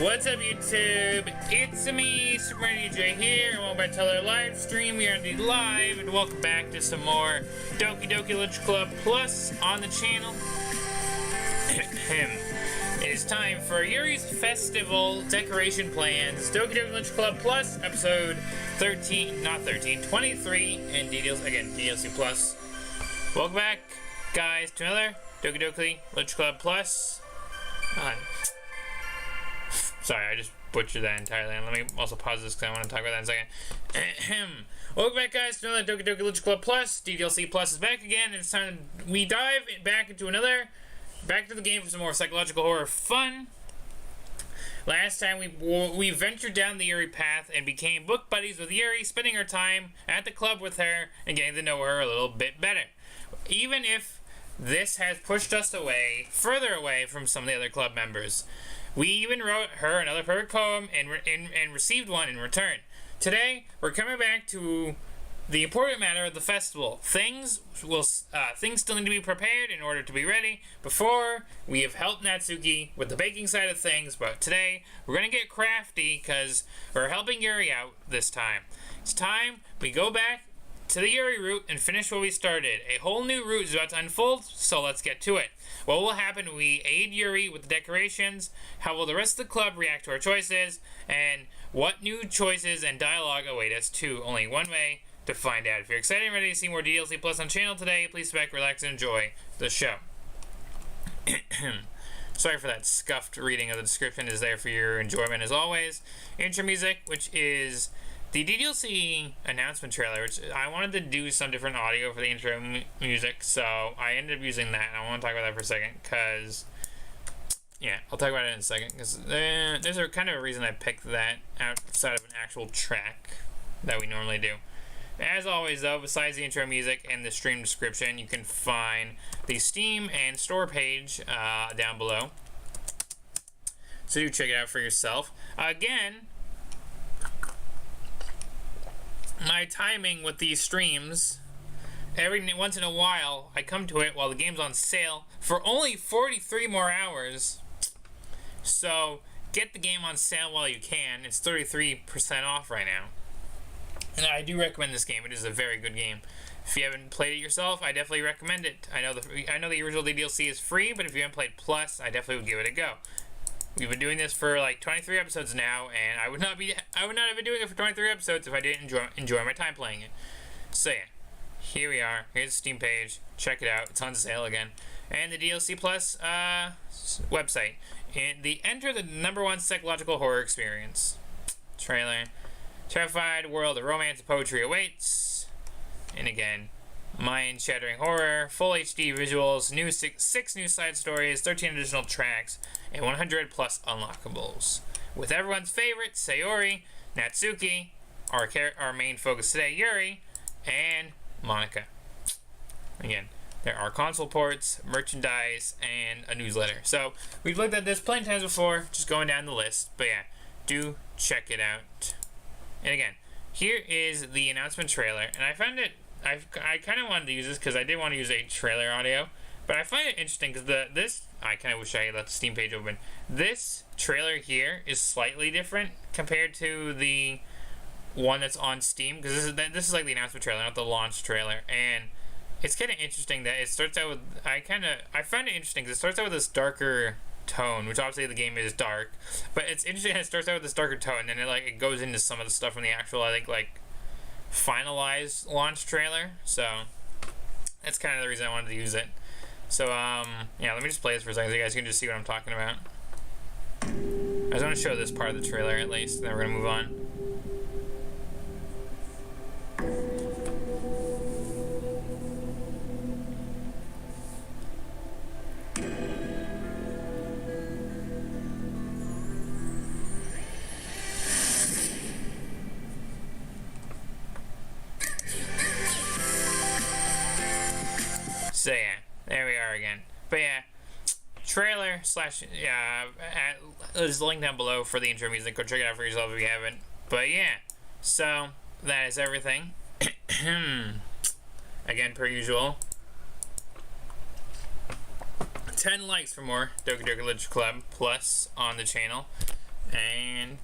What's up, YouTube? It's me, Super Mario DJ here, and welcome back to our live stream. We are indeed live, and welcome back to some more Doki Literature Club Plus on the channel. It is time for Yuri's Festival Decoration Plans, Doki Literature Club Plus, episode 23, and DDLC Plus. Welcome back, guys, to another Doki Literature Club Plus. Sorry, I just butchered that entirely. And let me also pause this because I want to talk about that in a second. Welcome back, guys, to another Doki Literature Club Plus. DDLC Plus is back again, and it's time we dive back into back to the game for some more psychological horror fun. Last time we ventured down the Yuri path and became book buddies with Yuri, spending our time at the club with her and getting to know her a little bit better. Even if this has pushed us further away from some of the other club members. We even wrote her another perfect poem and received one in return. Today, we're coming back to the important matter of the festival. Things still need to be prepared in order to be ready before we have helped Natsuki with the baking side of things, but today, we're going to get crafty because we're helping Yuri out this time. It's time we go back to the Yuri route and finish what we started. A whole new route is about to unfold, so let's get to it. What will happen when we aid Yuri with the decorations? How will the rest of the club react to our choices? And what new choices and dialogue await us too? Only one way to find out. If you're excited and ready to see more DDLC Plus on the channel today, please sit back, relax, and enjoy the show. Sorry for that scuffed reading of the description. Is there for your enjoyment as always. Intro music, which is the DDLC announcement trailer, which I wanted to do some different audio for the intro music, so I ended up using that, and I want to talk about that for a second, because, yeah, I'll talk about it in a second, because there's a kind of a reason I picked that outside of an actual track that we normally do. As always, though, besides the intro music and the stream description, you can find the Steam and store page down below, so do check it out for yourself. Again, my timing with these streams, once in a while, I come to it while the game's on sale for only 43 more hours. So, get the game on sale while you can. It's 33% off right now. And I do recommend this game. It is a very good game. If you haven't played it yourself, I definitely recommend it. I know the original DDLC is free, but if you haven't played Plus, I definitely would give it a go. We've been doing this for like 23 episodes now, and I would not have been doing it for 23 episodes if I didn't enjoy my time playing it. So yeah, here we are. Here's the Steam page. Check it out. It's on sale again. And the DLC Plus website. And enter the #1 psychological horror experience. Trailer. Terrified world of romance and poetry awaits. And again, mind-shattering horror, full HD visuals, six new side stories, 13 additional tracks, and 100 plus unlockables. With everyone's favorite, Sayori, Natsuki, our main focus today, Yuri, and Monica. Again, there are console ports, merchandise, and a newsletter. So, we've looked at this plenty of times before, just going down the list. But yeah, do check it out. And again, here is the announcement trailer, and I found it I kind of wanted to use this because I did want to use a trailer audio, but I find it interesting because I kind of wish I left the Steam page open. This trailer here is slightly different compared to the one that's on Steam, because this is like the announcement trailer, not the launch trailer, and it's kind of interesting that it starts out with, I find it interesting because it starts out with this darker tone, which obviously the game is dark, but it's interesting that it starts out with this darker tone, and then it goes into some of the stuff from the actual, I think, like, finalized launch trailer. So that's kind of the reason I wanted to use it. So yeah, let me just play this for a second so you guys can just see what I'm talking about. I just want to show this part of the trailer at least, and then we're gonna move on. So yeah, there we are again. But yeah, trailer / there's a link down below for the intro music. Go check it out for yourself if you haven't. But yeah, so that is everything. Again, per usual, 10 likes for more Doki Literature Club Plus on the channel. And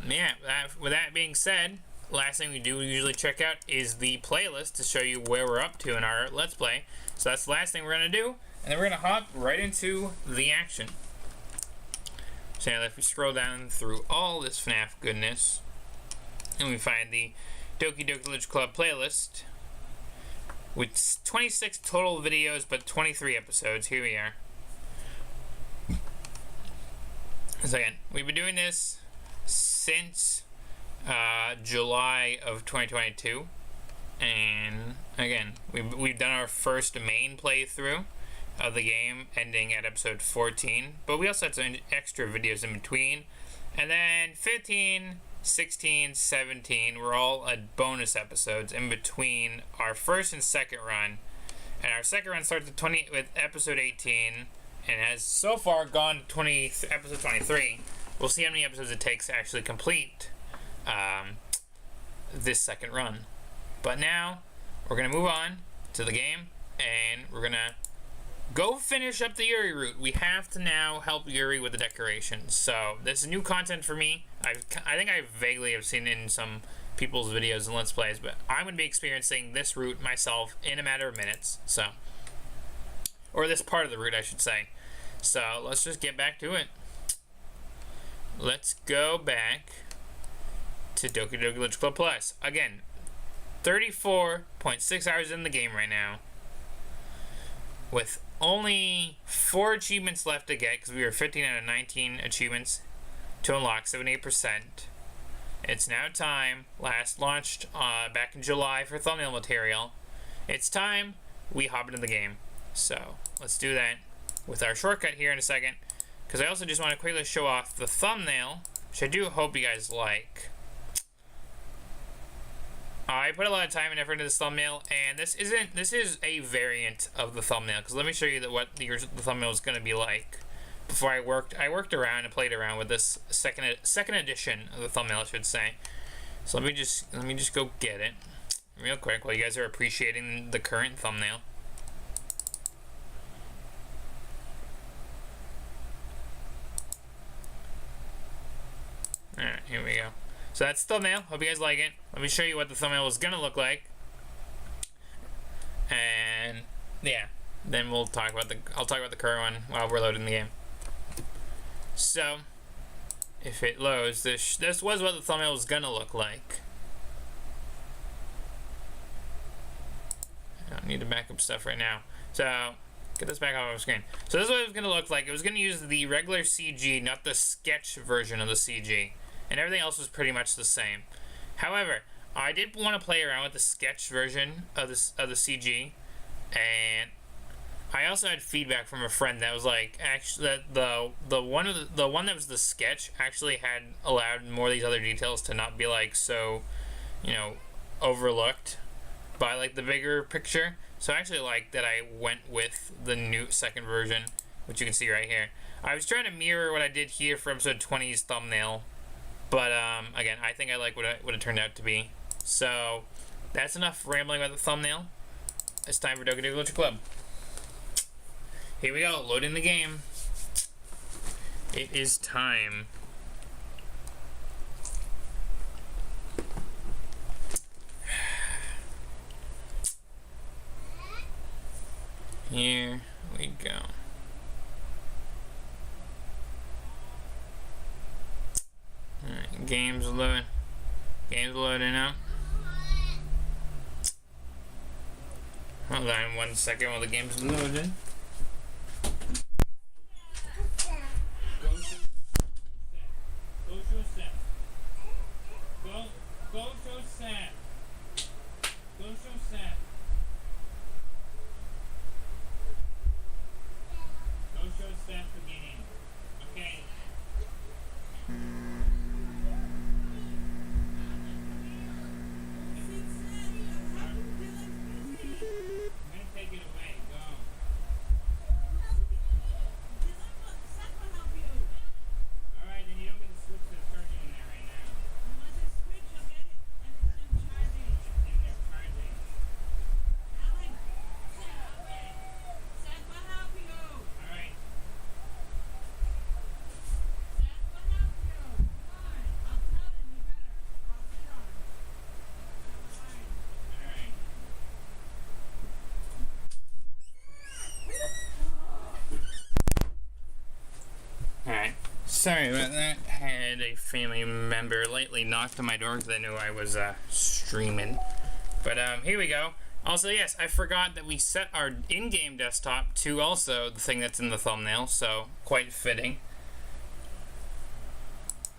yeah, with that being said, last thing we do usually check out is the playlist to show you where we're up to in our Let's Play. So that's the last thing we're going to do, and then we're going to hop right into the action. So now if we scroll down through all this FNAF goodness, and we find the Doki Doki Literature Club playlist, with 26 total videos, but 23 episodes. Here we are. So again, we've been doing this since July of 2022, and again, we've done our first main playthrough of the game, ending at episode 14, but we also had some extra videos in between, and then 15, 16, 17 were all bonus episodes in between our first and second run, and our second run starts with episode 18, and has so far gone to episode 23. We'll see how many episodes it takes to actually complete this second run. But now, we're going to move on to the game, and we're going to go finish up the Yuri route. We have to now help Yuri with the decorations. So, this is new content for me. I think I vaguely have seen it in some people's videos and Let's Plays, but I'm going to be experiencing this route myself in a matter of minutes. So, or this part of the route, I should say. So, let's just get back to it. Let's go back to Doki Doki Literature Club Plus. Again, 34.6 hours in the game right now, with only 4 achievements left to get, because we were 15 out of 19 achievements to unlock, 78%. It's now time. Last launched back in July for thumbnail material. It's time we hop into the game. So let's do that with our shortcut here in a second, because I also just want to quickly show off the thumbnail, which I do hope you guys like. I put a lot of time and effort into this thumbnail, and this is a variant of the thumbnail, because let me show you what the thumbnail is going to be like. Before I worked around and played around with this second edition of the thumbnail, I should say. So let me just go get it real quick while you guys are appreciating the current thumbnail. Alright, here we go. So that's the thumbnail. Hope you guys like it. Let me show you what the thumbnail is gonna look like. And yeah, then I'll talk about the current one while we're loading the game. So if it loads, this was what the thumbnail was gonna look like. I don't need to back up stuff right now. So get this back off the screen. So this is what it was gonna look like. It was gonna use the regular CG, not the sketch version of the CG. And everything else was pretty much the same. However, I did want to play around with the sketch version of the CG, and I also had feedback from a friend that was like, actually, that the one that was the sketch actually had allowed more of these other details to not be like so, you know, overlooked by like the bigger picture. So I actually like that I went with the new second version, which you can see right here. I was trying to mirror what I did here for episode 20's thumbnail. But, again, I think I like what it turned out to be. So, that's enough rambling about the thumbnail. It's time for Doki Doki Literature Club. Here we go, loading the game. It is time. Here we go. Alright, game's loading. Game's loading up. Hold on 1 second while the game's loading. Sorry about that. Had a family member lately knocked on my door because they knew I was streaming. But here we go. Also, yes, I forgot that we set our in-game desktop to also the thing that's in the thumbnail, so quite fitting.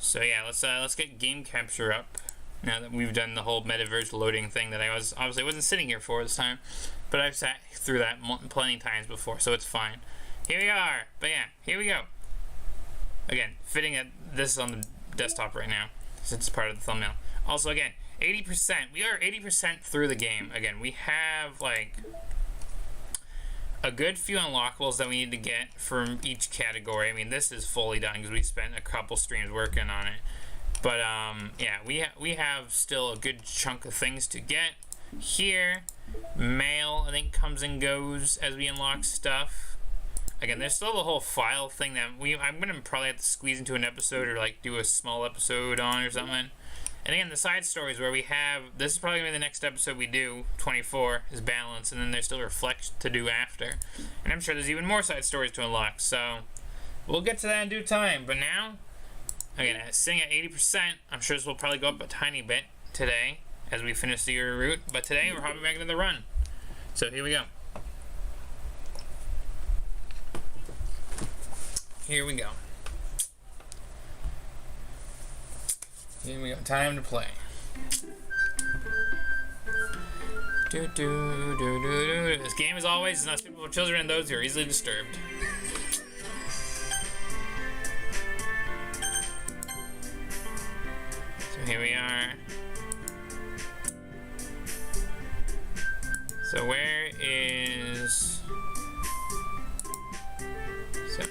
So yeah, let's get game capture up now that we've done the whole metaverse loading thing that I obviously wasn't sitting here for this time, but I've sat through that plenty of times before, so it's fine. Here we are. But yeah, here we go. Again, fitting at this on the desktop right now, since it's part of the thumbnail. Also, again, 80%. We are 80% through the game. Again, we have like a good few unlockables that we need to get from each category. I mean, this is fully done because we spent a couple streams working on it. But yeah, we have still a good chunk of things to get here. Mail, I think, comes and goes as we unlock stuff. Again, there's still the whole file thing that I'm gonna probably have to squeeze into an episode or like do a small episode on or something. And again, the side stories where we have, this is probably gonna be the next episode we do, 24, is balance, and then there's still reflect to do after. And I'm sure there's even more side stories to unlock, so we'll get to that in due time. But now, again, sitting at 80%, I'm sure this will probably go up a tiny bit today as we finish the Yuri route, but today we're hopping back into the run. So here we go. Here we go. Here we go. Time to play. This game, as always, is not suitable for children and those who are easily disturbed. So here we are. So where is... So,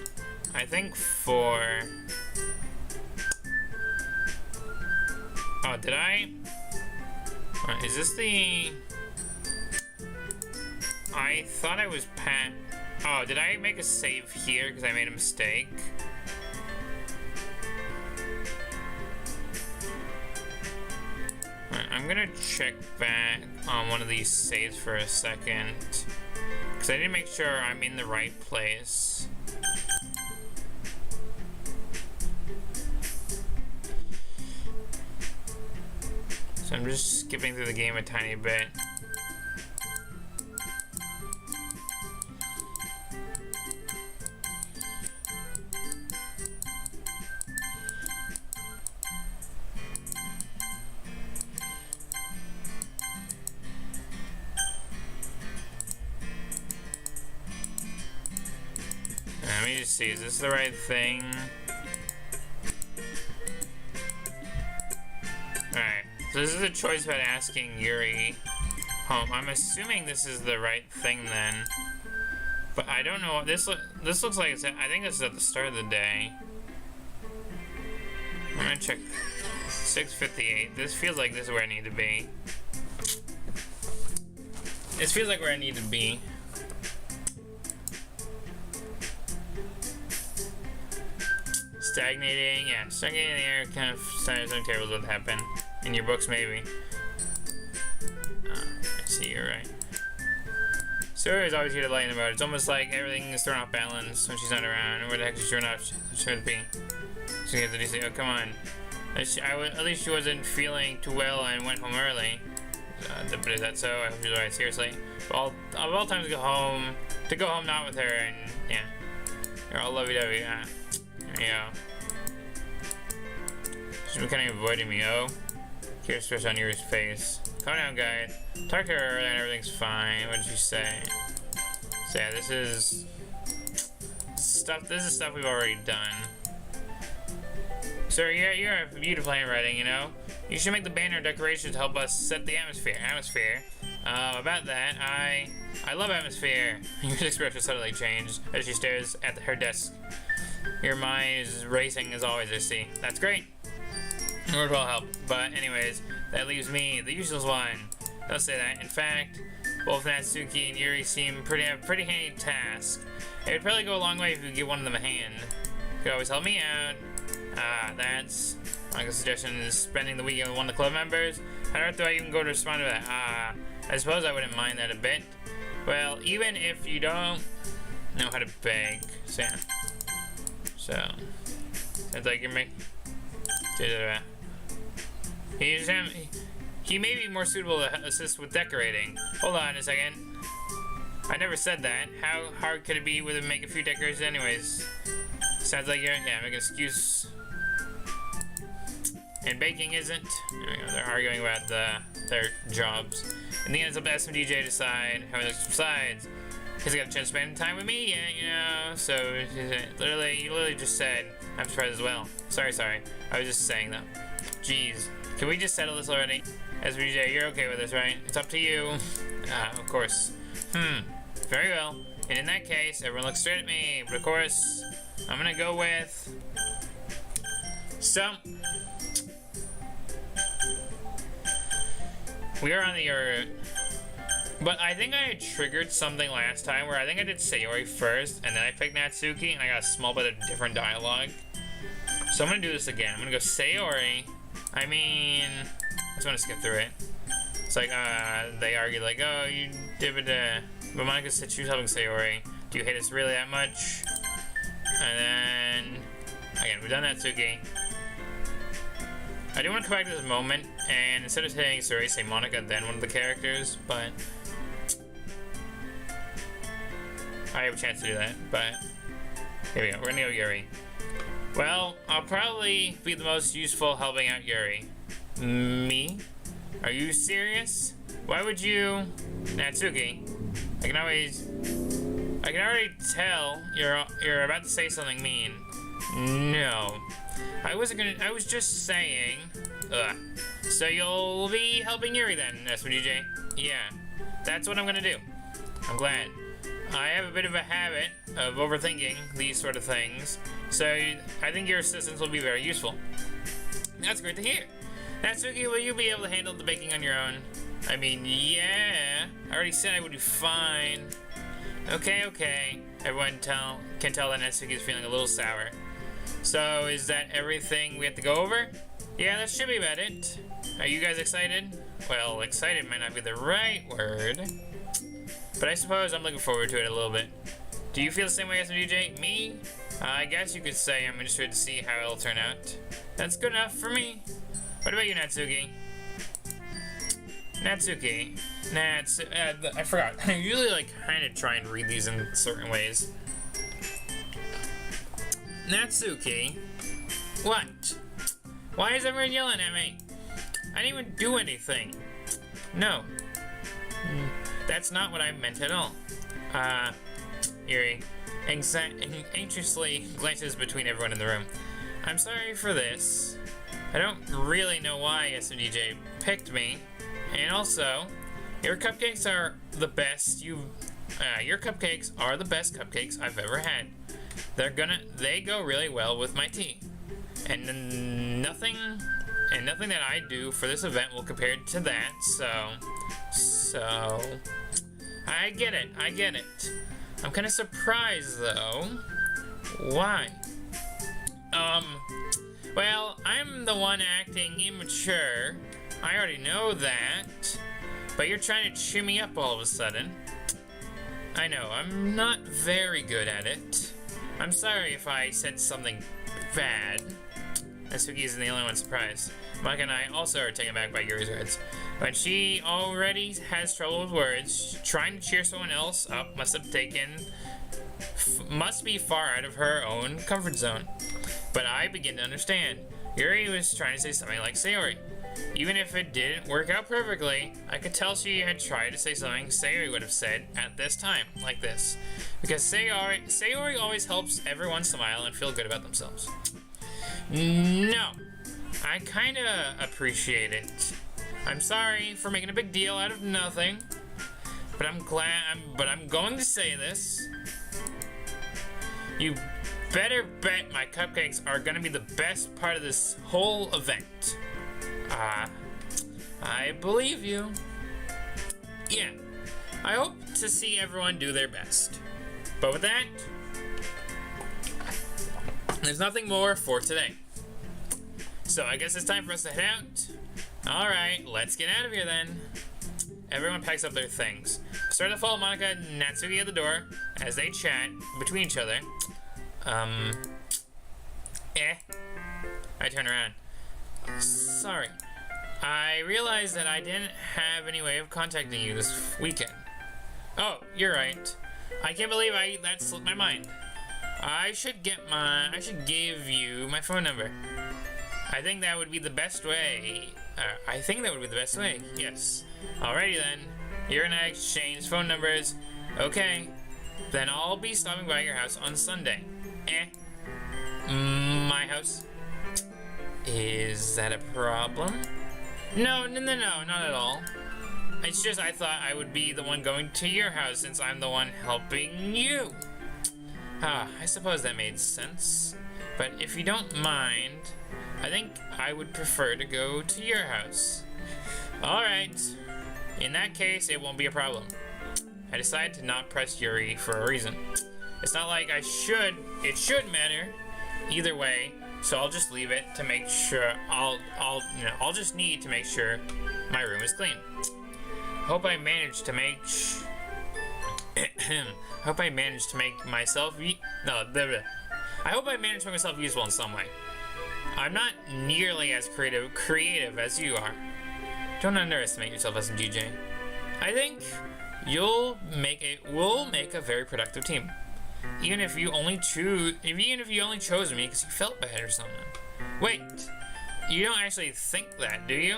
I think for... Oh, did I? Is this the... I thought I was pat... Oh, did I make a save here because I made a mistake? I'm gonna check back on one of these saves for a second because I didn't make sure I'm in the right place. So I'm just skipping through the game a tiny bit. Let me just see, is this the right thing? Alright, so this is a choice about asking Yuri home. I'm assuming this is the right thing then. But I don't know, this looks like it's, I think this is at the start of the day. I'm gonna check 6:58. This feels like this is where I need to be. This feels like where I need to be. Stagnating, yeah, stagnating in the air, kind of something terrible would happen. In your books, maybe. I see, you're right. Sarah is always here to lighten about it. It's almost like everything is thrown off balance when she's not around. Where the heck is she not should be? So you have to say, oh, come on. At least she wasn't feeling too well and went home early. But is that so? I hope she's alright, seriously. But of all times to go home not with her, and yeah. You're all lovey-dovey, yeah. Yeah. She's been kind of avoiding me, oh? Here's stress on Yuri's face. Calm down, guy. Talk to her earlier and everything's fine. What did she say? So yeah, this is stuff we've already done. Sir, you have beautiful handwriting, you know? You should make the banner decorations to help us set the atmosphere. About that, I love atmosphere. Yuri's expression suddenly changed as she stares at her desk. Your mind is racing as always, I see. That's great. Word will help. But anyways, that leaves me, the useless one. Don't say that. In fact, both Natsuki and Yuri seem have a pretty handy task. It would probably go a long way if you give one of them a hand. You could always help me out. That's... My suggestion is spending the weekend with one of the club members. How on earth do I even go to respond to that? I suppose I wouldn't mind that a bit. Well, even if you don't know how to beg. So, Sounds like you're making... He may be more suitable to assist with decorating. Hold on a second. I never said that. How hard could it be with make a few decorations anyways? Sounds like you're... Yeah, make an excuse. And baking isn't. There we go. They're arguing about their jobs. In the end, it's up to SMDJ to decide how he looks besides. He's got a chance to spend time with me, yeah, you know. So, you literally just said, I'm surprised as well. Sorry. I was just saying that. Jeez. Can we just settle this already? SMDJ, you're okay with this, right? It's up to you. Of course. Very well. And in that case, everyone looks straight at me. But of course, I'm gonna go with... So... We are on the but I think I triggered something last time where I think I did Sayori first and then I picked Natsuki and I got a small bit of different dialogue. So I'm gonna do this again. I'm gonna go Sayori. I mean, I just wanna skip through it. It's like, they argue like, oh, you did it, but Monica said she was helping Sayori. Do you hate us really that much? And then, again, we've done Natsuki. I do want to come back to this moment, and instead of saying Sayori, say Monica, then one of the characters, but... I have a chance to do that, but... Here we go, we're gonna go Yuri. Well, I'll probably be the most useful helping out Yuri. Me? Are you serious? Why would you... Natsuki, I can already tell you're about to say something mean. No. I was just saying... So you'll be helping Yuri then, SMDJ? Yeah. That's what I'm gonna do. I'm glad. I have a bit of a habit of overthinking these sort of things, so I think your assistance will be very useful. That's great to hear. Natsuki, will you be able to handle the baking on your own? I mean, yeah. I already said I would be fine. Okay. Everyone can tell that Natsuki is feeling a little sour. So, is that everything we have to go over? Yeah, that should be about it. Are you guys excited? Well, excited might not be the right word, but I suppose I'm looking forward to it a little bit. Do you feel the same way, SMDJ? Me? I guess you could say I'm interested to see how it'll turn out. That's good enough for me. What about you, Natsuki? I forgot. I usually kind of try and read these in certain ways. Natsuki? What? Why is everyone yelling at me? I didn't even do anything. No. That's not what I meant at all. Yuri anxiously glances between everyone in the room. I'm sorry for this. I don't really know why SMDJ picked me. And also, your cupcakes are the best your cupcakes are the best cupcakes I've ever had. They go really well with my tea. And nothing that I do for this event will compare to that, so I get it. I'm kind of surprised though. Why? Well, I'm the one acting immature. I already know that. But you're trying to cheer me up all of a sudden. I know, I'm not very good at it. I'm sorry if I said something bad. Natsuki isn't the only one surprised. Monica and I also are taken back by Yuri's words. But she already has trouble with words. Trying to cheer someone else up must be far out of her own comfort zone. But I begin to understand. Yuri was trying to say something like Sayori. Even if it didn't work out perfectly, I could tell she had tried to say something Sayori would have said at this time, like this. Because Sayori always helps everyone smile and feel good about themselves. No, I kinda appreciate it. I'm sorry for making a big deal out of nothing, but I'm going to say this. You better bet my cupcakes are gonna be the best part of this whole event. I believe you. Yeah, I hope to see everyone do their best. But with that, there's nothing more for today. So I guess it's time for us to head out. Alright, let's get out of here then. Everyone packs up their things. I start to follow Monica and Natsuki at the door as they chat between each other. I turn around. Sorry. I realized that I didn't have any way of contacting you this weekend. Oh, you're right. I can't believe that slipped my mind. I should give you my phone number. I think that would be the best way. Yes. Alrighty then. You're gonna exchange phone numbers. Okay. Then I'll be stopping by your house on Sunday. My house? Is that a problem? No, not at all. It's just I thought I would be the one going to your house since I'm the one helping you. I suppose that made sense. But if you don't mind, I think I would prefer to go to your house. Alright. In that case, it won't be a problem. I decided to not press Yuri for a reason. It's not like it should matter either way, so I'll just leave it to make sure I'll just need to make sure my room is clean. Hope I managed to make myself useful in some way. I'm not nearly as creative as you are. Don't underestimate yourself, SMGJ. I think we'll make a very productive team. Even if you only chose me because you felt bad or something. Wait, you don't actually think that, do you?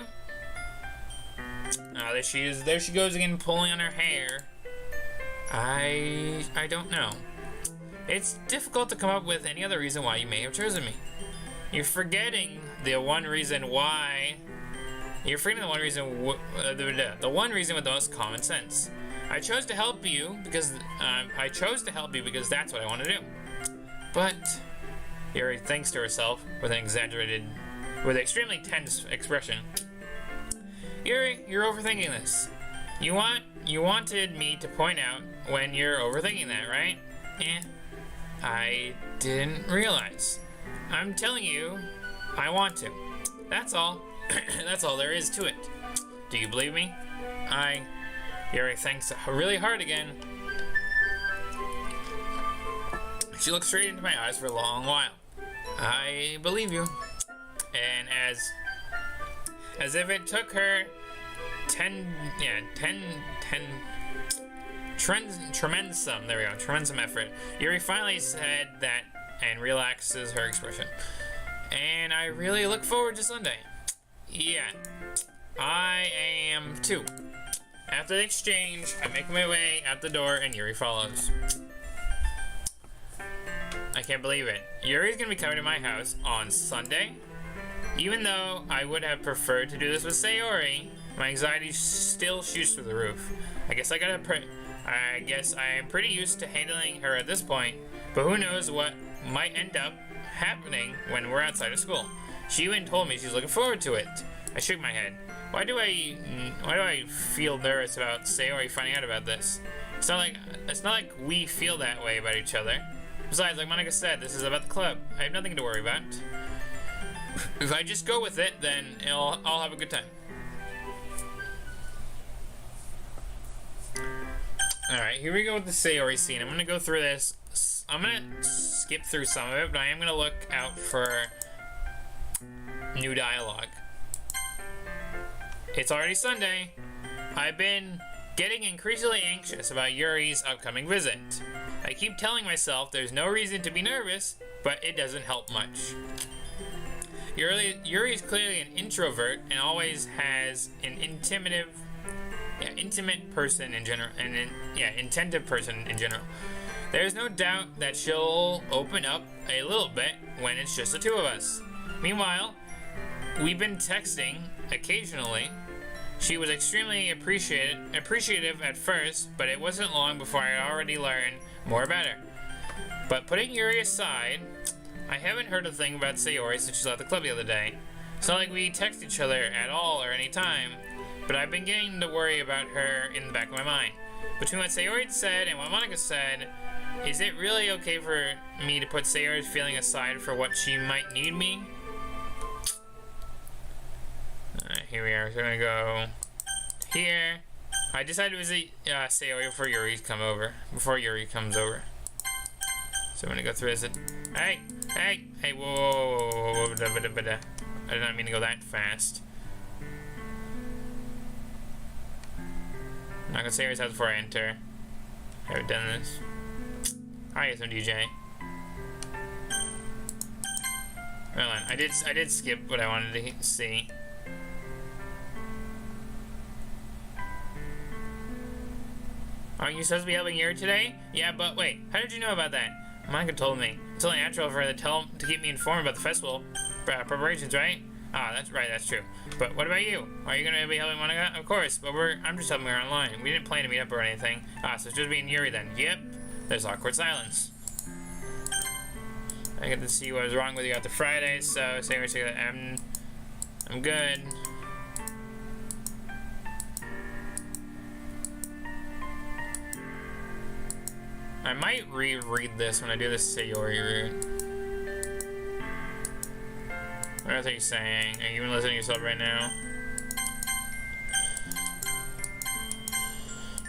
There she is. There she goes again, pulling on her hair. I don't know. It's difficult to come up with any other reason why you may have chosen me. You're forgetting the one reason why. You're forgetting the one reason. The one reason with the most common sense. I chose to help you because that's what I want to do. But Yuri thinks to herself with an extremely tense expression. Yuri, you're overthinking this. You wanted me to point out when you're overthinking that, right? I didn't realize. I'm telling you, I want to. That's all. That's all there is to it. Do you believe me? Yuri thinks really hard again. She looks straight into my eyes for a long while. I believe you. And as if it took her tremendous effort, Yuri finally said that and relaxes her expression. And I really look forward to Sunday. Yeah, I am too. After the exchange, I make my way out the door and Yuri follows. I can't believe it. Yuri's gonna be coming to my house on Sunday? Even though I would have preferred to do this with Sayori, my anxiety still shoots through the roof. I guess I am pretty used to handling her at this point, but who knows what might end up happening when we're outside of school. She even told me she's looking forward to it. I shook my head. Why do I feel nervous about Sayori finding out about this? It's not like we feel that way about each other. Besides, like Monica said, this is about the club. I have nothing to worry about. If I just go with it, then I'll have a good time. Alright, here we go with the Sayori scene. I'm gonna go through this. I'm gonna skip through some of it, but I am gonna look out for new dialogue. It's already Sunday. I've been getting increasingly anxious about Yuri's upcoming visit. I keep telling myself there's no reason to be nervous, but it doesn't help much. Yuri is clearly an introvert and always has an intimate person in general, intentive person in general. There's no doubt that she'll open up a little bit when it's just the two of us. Meanwhile, we've been texting occasionally. She was extremely appreciative at first, but it wasn't long before I already learned more about her. But putting Yuri aside, I haven't heard a thing about Sayori since she left the club the other day. It's not like we text each other at all or any time, but I've been getting to worry about her in the back of my mind. Between what Sayori said and what Monica said, is it really okay for me to put Sayori's feeling aside for what she might need me? Alright, here we are. So we're gonna go here. I decided to visit Sayori before Yuri comes over. So I'm gonna go through this. Hey, Hey! Hey, whoa. I did not mean to go that fast. I'm not gonna say Yuri's house before I enter. I haven't done this. Hi, some DJ. Hold on, I did skip what I wanted to see. Aren't you supposed to be helping Yuri today? Yeah, but wait, how did you know about that? Monica told me. It's only natural for her to keep me informed about the festival preparations, right? Ah, that's right, that's true. But what about you? Are you gonna be helping Monica? Of course, but I'm just helping her online. We didn't plan to meet up or anything. Ah, so it's just me and Yuri then. Yep. There's awkward silence. I get to see what was wrong with you after Friday, so say we should. I'm good. I might reread this when I do this Sayori route. What are you saying? Are you even listening to yourself right now?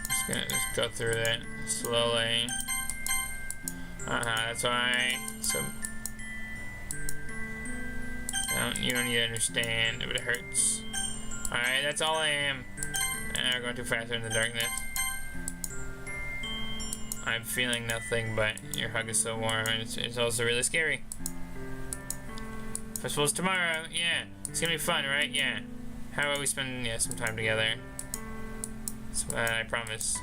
Just gonna go through it slowly. That's why. So you don't need to understand, but it hurts. Alright, that's all I am. I'm going too fast in the darkness. I'm feeling nothing, but your hug is so warm, and it's also really scary. Festival's tomorrow, yeah. It's gonna be fun, right? Yeah. How about we spend some time together? I promise.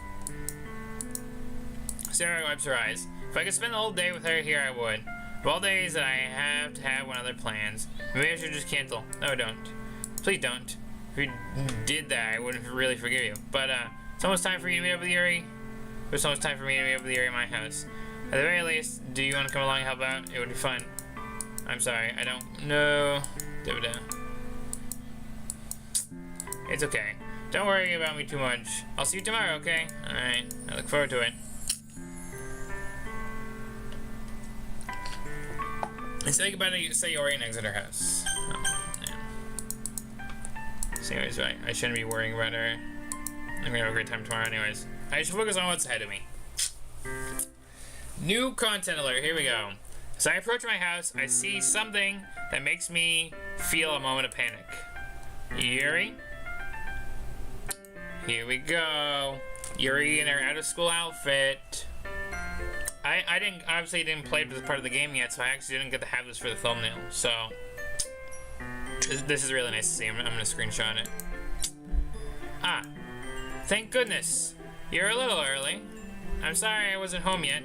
Sarah wipes her eyes. If I could spend the whole day with her here, I would. Of all days that I have to have one other plans, maybe I should just cancel. No, don't. Please don't. If you did that, I wouldn't really forgive you. But it's almost time for you to meet up with Yuri. It's almost time for me to meet up with Yuri at my house. At the very least, do you want to come along and help out? It would be fun. I'm sorry, I don't know. It's okay. Don't worry about me too much. I'll see you tomorrow, okay? Alright, I look forward to it. And say goodbye to Sayori and exit her house. Oh, yeah. So anyways, right, I shouldn't be worrying about her. I'm gonna have a great time tomorrow anyways. I should focus on what's ahead of me. New content alert, here we go. As I approach my house, I see something that makes me feel a moment of panic. Yuri? Here we go. Yuri in her out-of-school outfit. I didn't play this part of the game yet, so I actually didn't get to have this for the thumbnail. So this is really nice to see. I'm gonna screenshot it. Ah, thank goodness. You're a little early. I'm sorry I wasn't home yet.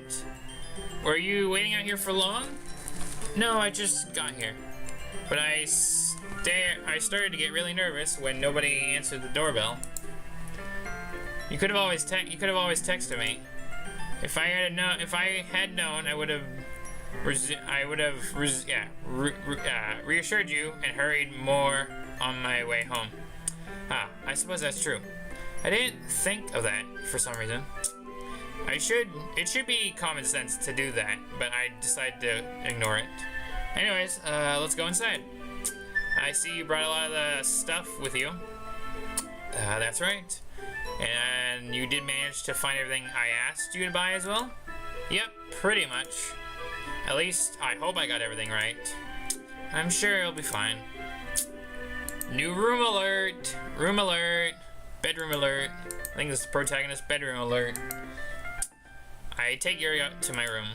Were you waiting out here for long? No, I just got here. But I started to get really nervous when nobody answered the doorbell. You could have always texted me. If I had known, I would have reassured you and hurried more on my way home. Ah, I suppose that's true. I didn't think of that for some reason. It should be common sense to do that, but I decided to ignore it. Anyways, let's go inside. I see you brought a lot of the stuff with you. That's right. And you did manage to find everything I asked you to buy as well? Yep, pretty much. At least, I hope I got everything right. I'm sure it'll be fine. New room alert! Room alert! Bedroom alert. I think this is the protagonist bedroom alert. I take Yuri up to my room.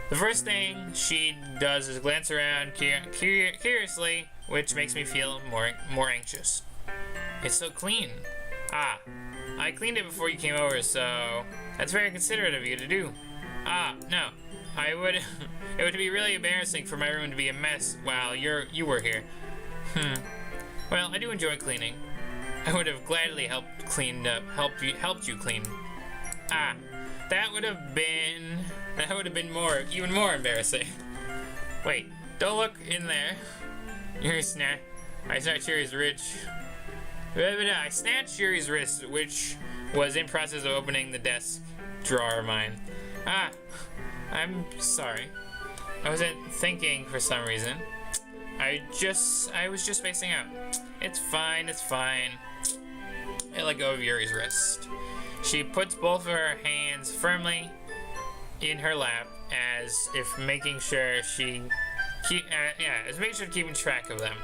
The first thing she does is glance around curiously, which makes me feel more anxious. It's so clean. Ah, I cleaned it before you came over, so that's very considerate of you to do. Ah, no, it would be really embarrassing for my room to be a mess while you were here. Well, I do enjoy cleaning. I would have gladly helped you clean. Ah, that would have been even more embarrassing. Wait, don't look in there. You're I snatched Yuri's wrist. I snatched Yuri's wrist, which was in process of opening the desk drawer of mine. Ah, I'm sorry. I wasn't thinking for some reason. I was just spacing out. It's fine, it's fine. I let go of Yuri's wrist. She puts both of her hands firmly in her lap as if making sure she as making sure keeping track of them.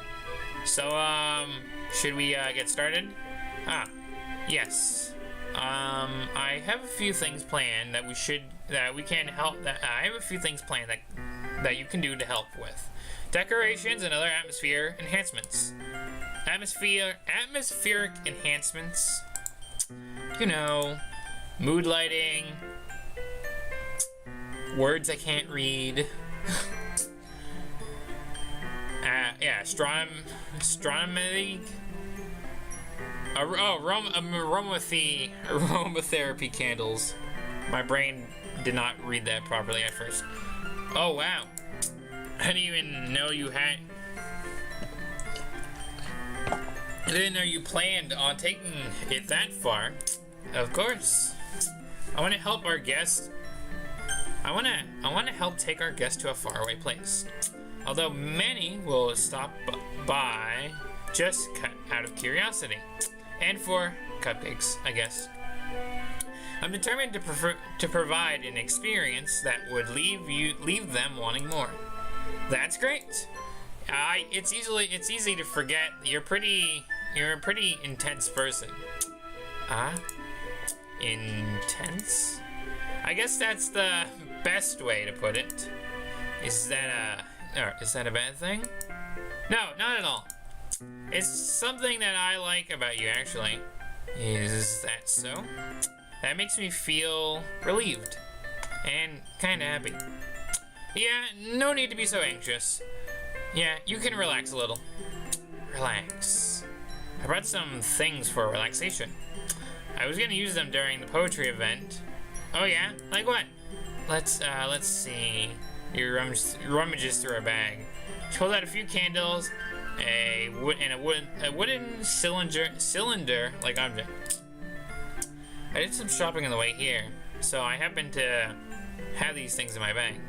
So should we get started? Yes. I have a few things planned that we can help. I have a few things planned that you can do to help with decorations and other atmosphere enhancements. Atmospheric enhancements. You know, mood lighting. Words I can't read. Astronomy. Aromatherapy candles. My brain did not read that properly at first. Oh wow. I didn't even know you had. I didn't know you planned on taking it that far. Of course. I want to help our guest. I want to help take our guest to a faraway place. Although many will stop by just out of curiosity. And for cupcakes, I guess. I'm determined to provide an experience that would leave them wanting more. That's great. It's easy to forget you're a pretty intense person. Intense? I guess that's the best way to put it. Is that a bad thing? No, not at all. It's something that I like about you, actually. Is that so? That makes me feel relieved and kind of happy. Yeah, no need to be so anxious. Yeah, you can relax a little. Relax. I brought some things for relaxation. I was gonna use them during the poetry event. Oh yeah? Like what? Let's see. He rummages through her bag. She pulls out a few candles, a wooden cylinder-like object. I did some shopping on the way here, so I happen to have these things in my bag.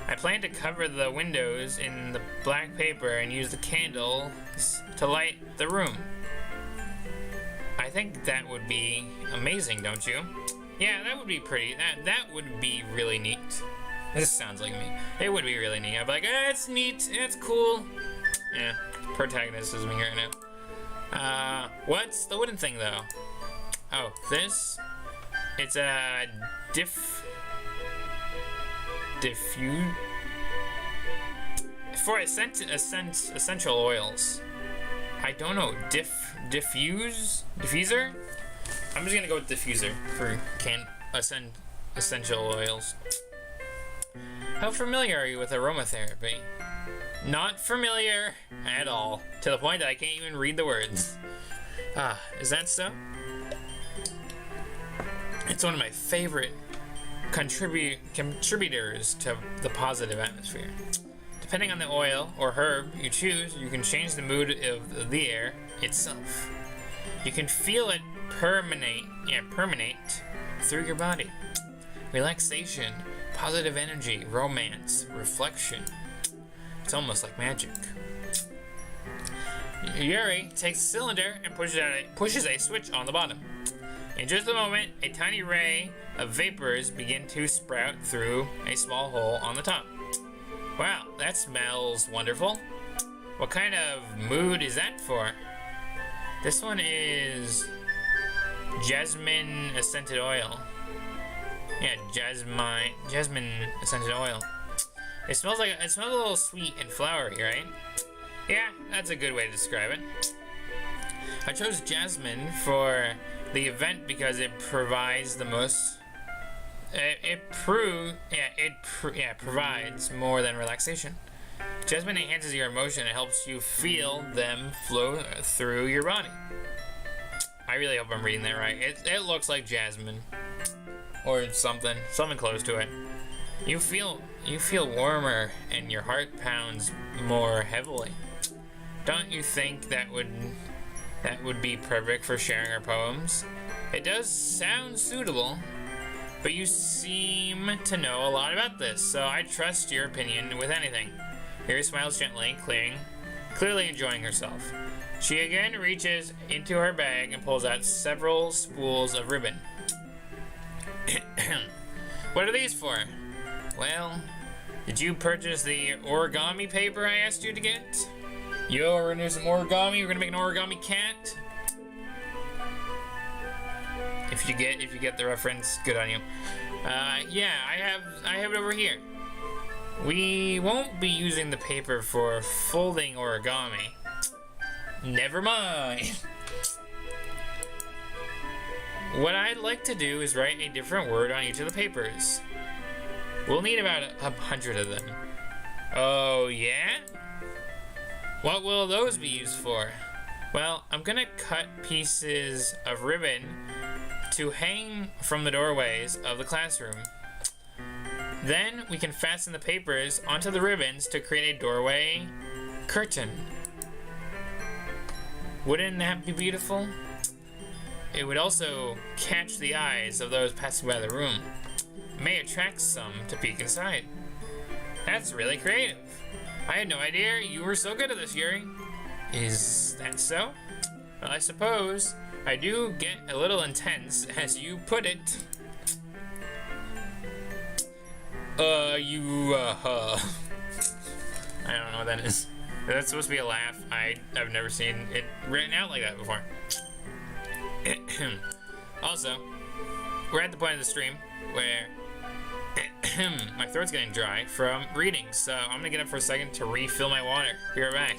I plan to cover the windows in the black paper and use the candles to light the room. I think that would be amazing, don't you? Yeah, that would be pretty. That would be really neat. This sounds like me. It would be really neat. I'd be like, it's neat, it's cool. Yeah, protagonist is me right now. What's the wooden thing though? Oh, this? It's a diffuse for essential oils. I don't know. Diffuser? I'm just gonna go with diffuser for essential oils. How familiar are you with aromatherapy? Not familiar at all, to the point that I can't even read the words. Is that so? It's one of my favorite contributors to the positive atmosphere. Depending on the oil or herb you choose, you can change the mood of the air itself. You can feel it permeate through your body. Relaxation, positive energy, romance, reflection. It's almost like magic. Yuri takes the cylinder and pushes a switch on the bottom. In just a moment, a tiny ray of vapors begin to sprout through a small hole on the top. Wow, that smells wonderful. What kind of mood is that for? This one is jasmine scented oil. Yeah, jasmine scented oil. It smells a little sweet and flowery, right? Yeah, that's a good way to describe it. I chose jasmine for the event because it provides the most. It provides more than relaxation. Jasmine enhances your emotion and helps you feel them flow through your body. I really hope I'm reading that right. It looks like jasmine, or something close to it. You feel warmer and your heart pounds more heavily. Don't you think that would be perfect for sharing our poems? It does sound suitable, but you seem to know a lot about this, so I trust your opinion with anything. Yuri smiles gently, clearly enjoying herself. She again reaches into her bag and pulls out several spools of ribbon. What are these for? Well, did you purchase the origami paper I asked you to get? Yo, we're gonna do some origami. We're gonna make an origami cat. If you get the reference, good on you. Yeah, I have it over here. We won't be using the paper for folding origami. Never mind. What I'd like to do is write a different word on each of the papers. We'll need about 100 of them. Oh, yeah? What will those be used for? Well, I'm gonna cut pieces of ribbon to hang from the doorways of the classroom. Then we can fasten the papers onto the ribbons to create a doorway curtain. Wouldn't that be beautiful? It would also catch the eyes of those passing by the room. It may attract some to peek inside. That's really creative. I had no idea you were so good at this, Yuri. Is that so? Well, I suppose I do get a little intense, as you put it. I don't know what that is. That's supposed to be a laugh. I've never seen it written out like that before. Also, we're at the point of the stream where my throat's getting dry from reading, so I'm gonna get up for a second to refill my water. Be right back.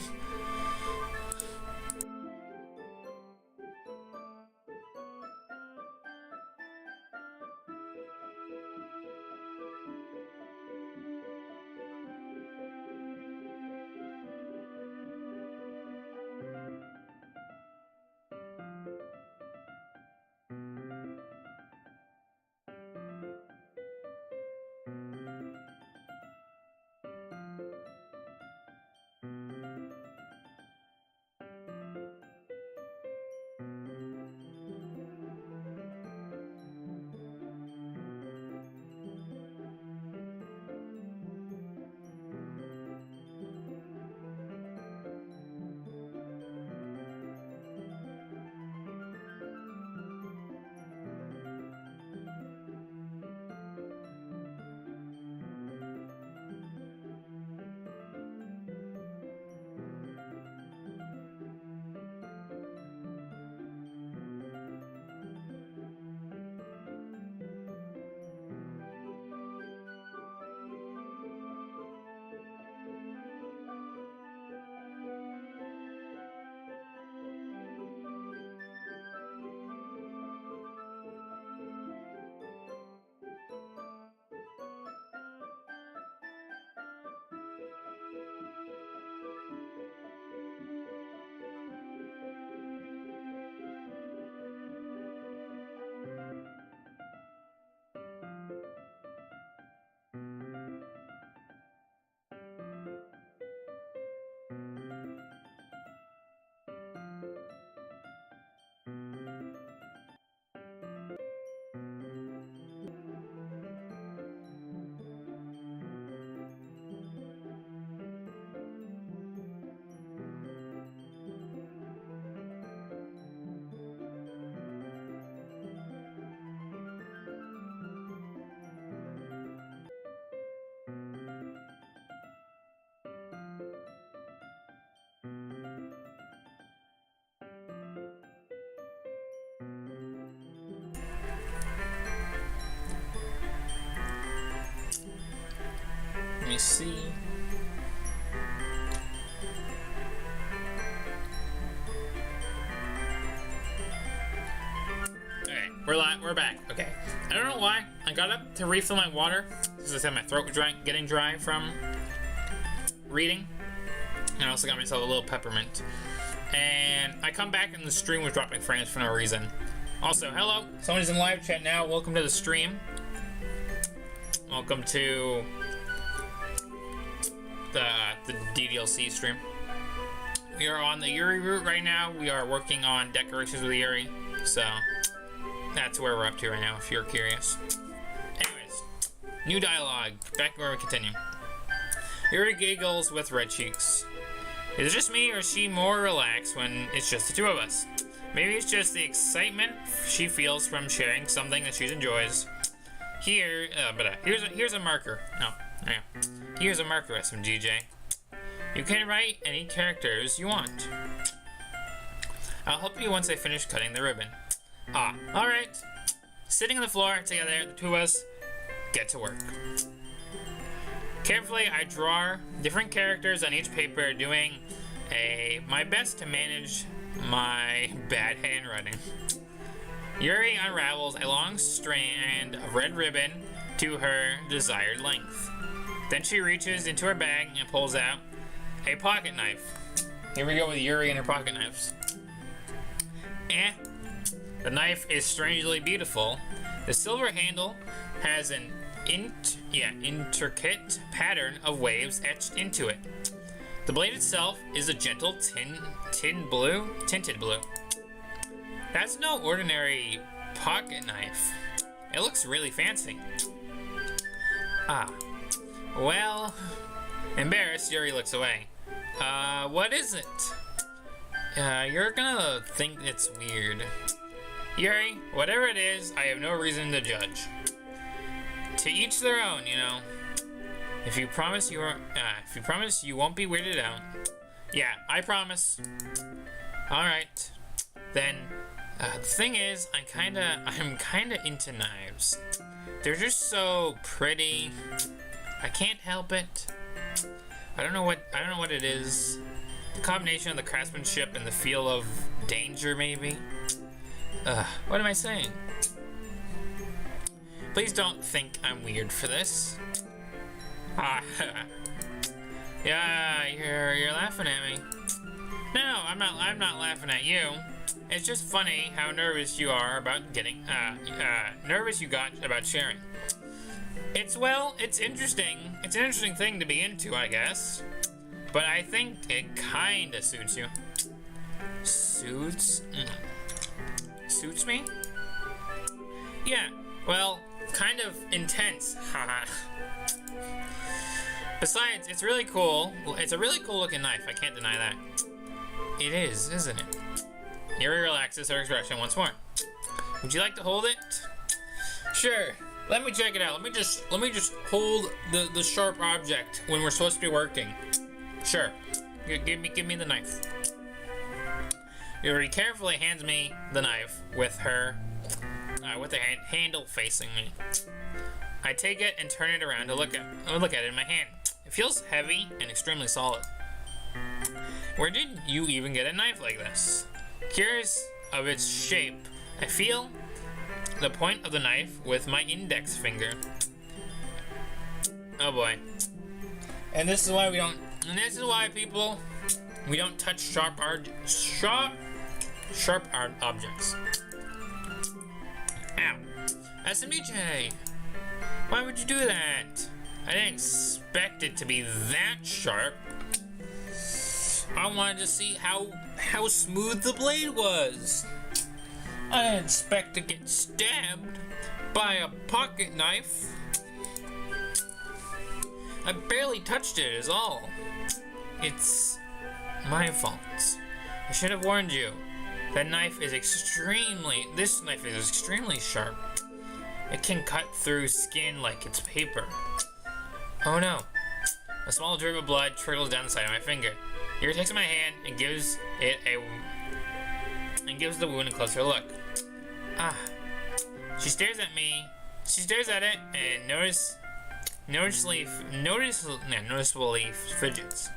Let me see. Okay, we're back. Okay, I don't know why I got up to refill my water. As I said, my throat was getting dry from reading, and I also got myself a little peppermint. And I come back and the stream was dropping frames for no reason. Also, hello, someone's in live chat now. Welcome to the stream. Welcome to the DDLC stream. We are on the Yuri route right now. We are working on decorations with Yuri, so that's where we're up to right now, if you're curious. Anyways, new dialogue. Back where we continue. Yuri giggles with red cheeks. Is it just me, or is she more relaxed when it's just the two of us? Maybe it's just the excitement she feels from sharing something that she enjoys. Here, here's a marker. No, yeah. Here's a marker, SMGJ. You can write any characters you want. I'll help you once I finish cutting the ribbon. Alright. Sitting on the floor together, the two of us get to work. Carefully, I draw different characters on each paper, doing my best to manage my bad handwriting. Yuri unravels a long strand of red ribbon to her desired length. Then she reaches into her bag and pulls out a pocket knife. Here we go with Yuri and her pocket knives. The knife is strangely beautiful. The silver handle has an intricate pattern of waves etched into it. The blade itself is a gentle tinted blue. That's no ordinary pocket knife. It looks really fancy. Well, embarrassed, Yuri looks away. What is it? You're gonna think it's weird. Yuri, whatever it is, I have no reason to judge. To each their own, you know. If you promise you won't be weirded out. Yeah, I promise. Alright. Then, the thing is, I'm kinda into knives. They're just so pretty. I can't help it. I don't know what it is. The combination of the craftsmanship and the feel of danger, maybe. What am I saying? Please don't think I'm weird for this. Yeah, you're laughing at me. No, I'm not laughing at you. It's just funny how nervous you are about getting nervous you got about sharing. It's interesting. It's an interesting thing to be into, I guess. But I think it kinda suits you. Suits me? Yeah, well, kind of intense, haha. Besides, it's really cool. It's a really cool looking knife, I can't deny that. It is, isn't it? Yuri relaxes her expression once more. Would you like to hold it? Sure. Let me check it out. Let me just hold the sharp object when we're supposed to be working. Sure. Give me the knife. Yuri carefully hands me the knife with the handle facing me. I take it and turn it around to look at it in my hand. It feels heavy and extremely solid. Where did you even get a knife like this? Curious of its shape, I feel the point of the knife with my index finger. Oh boy. And this is why we don't touch sharp objects. Ow. SMBJ! Why would you do that? I didn't expect it to be that sharp. I wanted to see how smooth the blade was. I didn't expect to get stabbed by a pocket knife. I barely touched it is all. It's my fault. I should have warned you. This knife is extremely sharp. It can cut through skin like it's paper. Oh no. A small drip of blood trickles down the side of my finger. Yuri takes my hand and gives the wound a closer look. She stares at it and noticeably fidgets.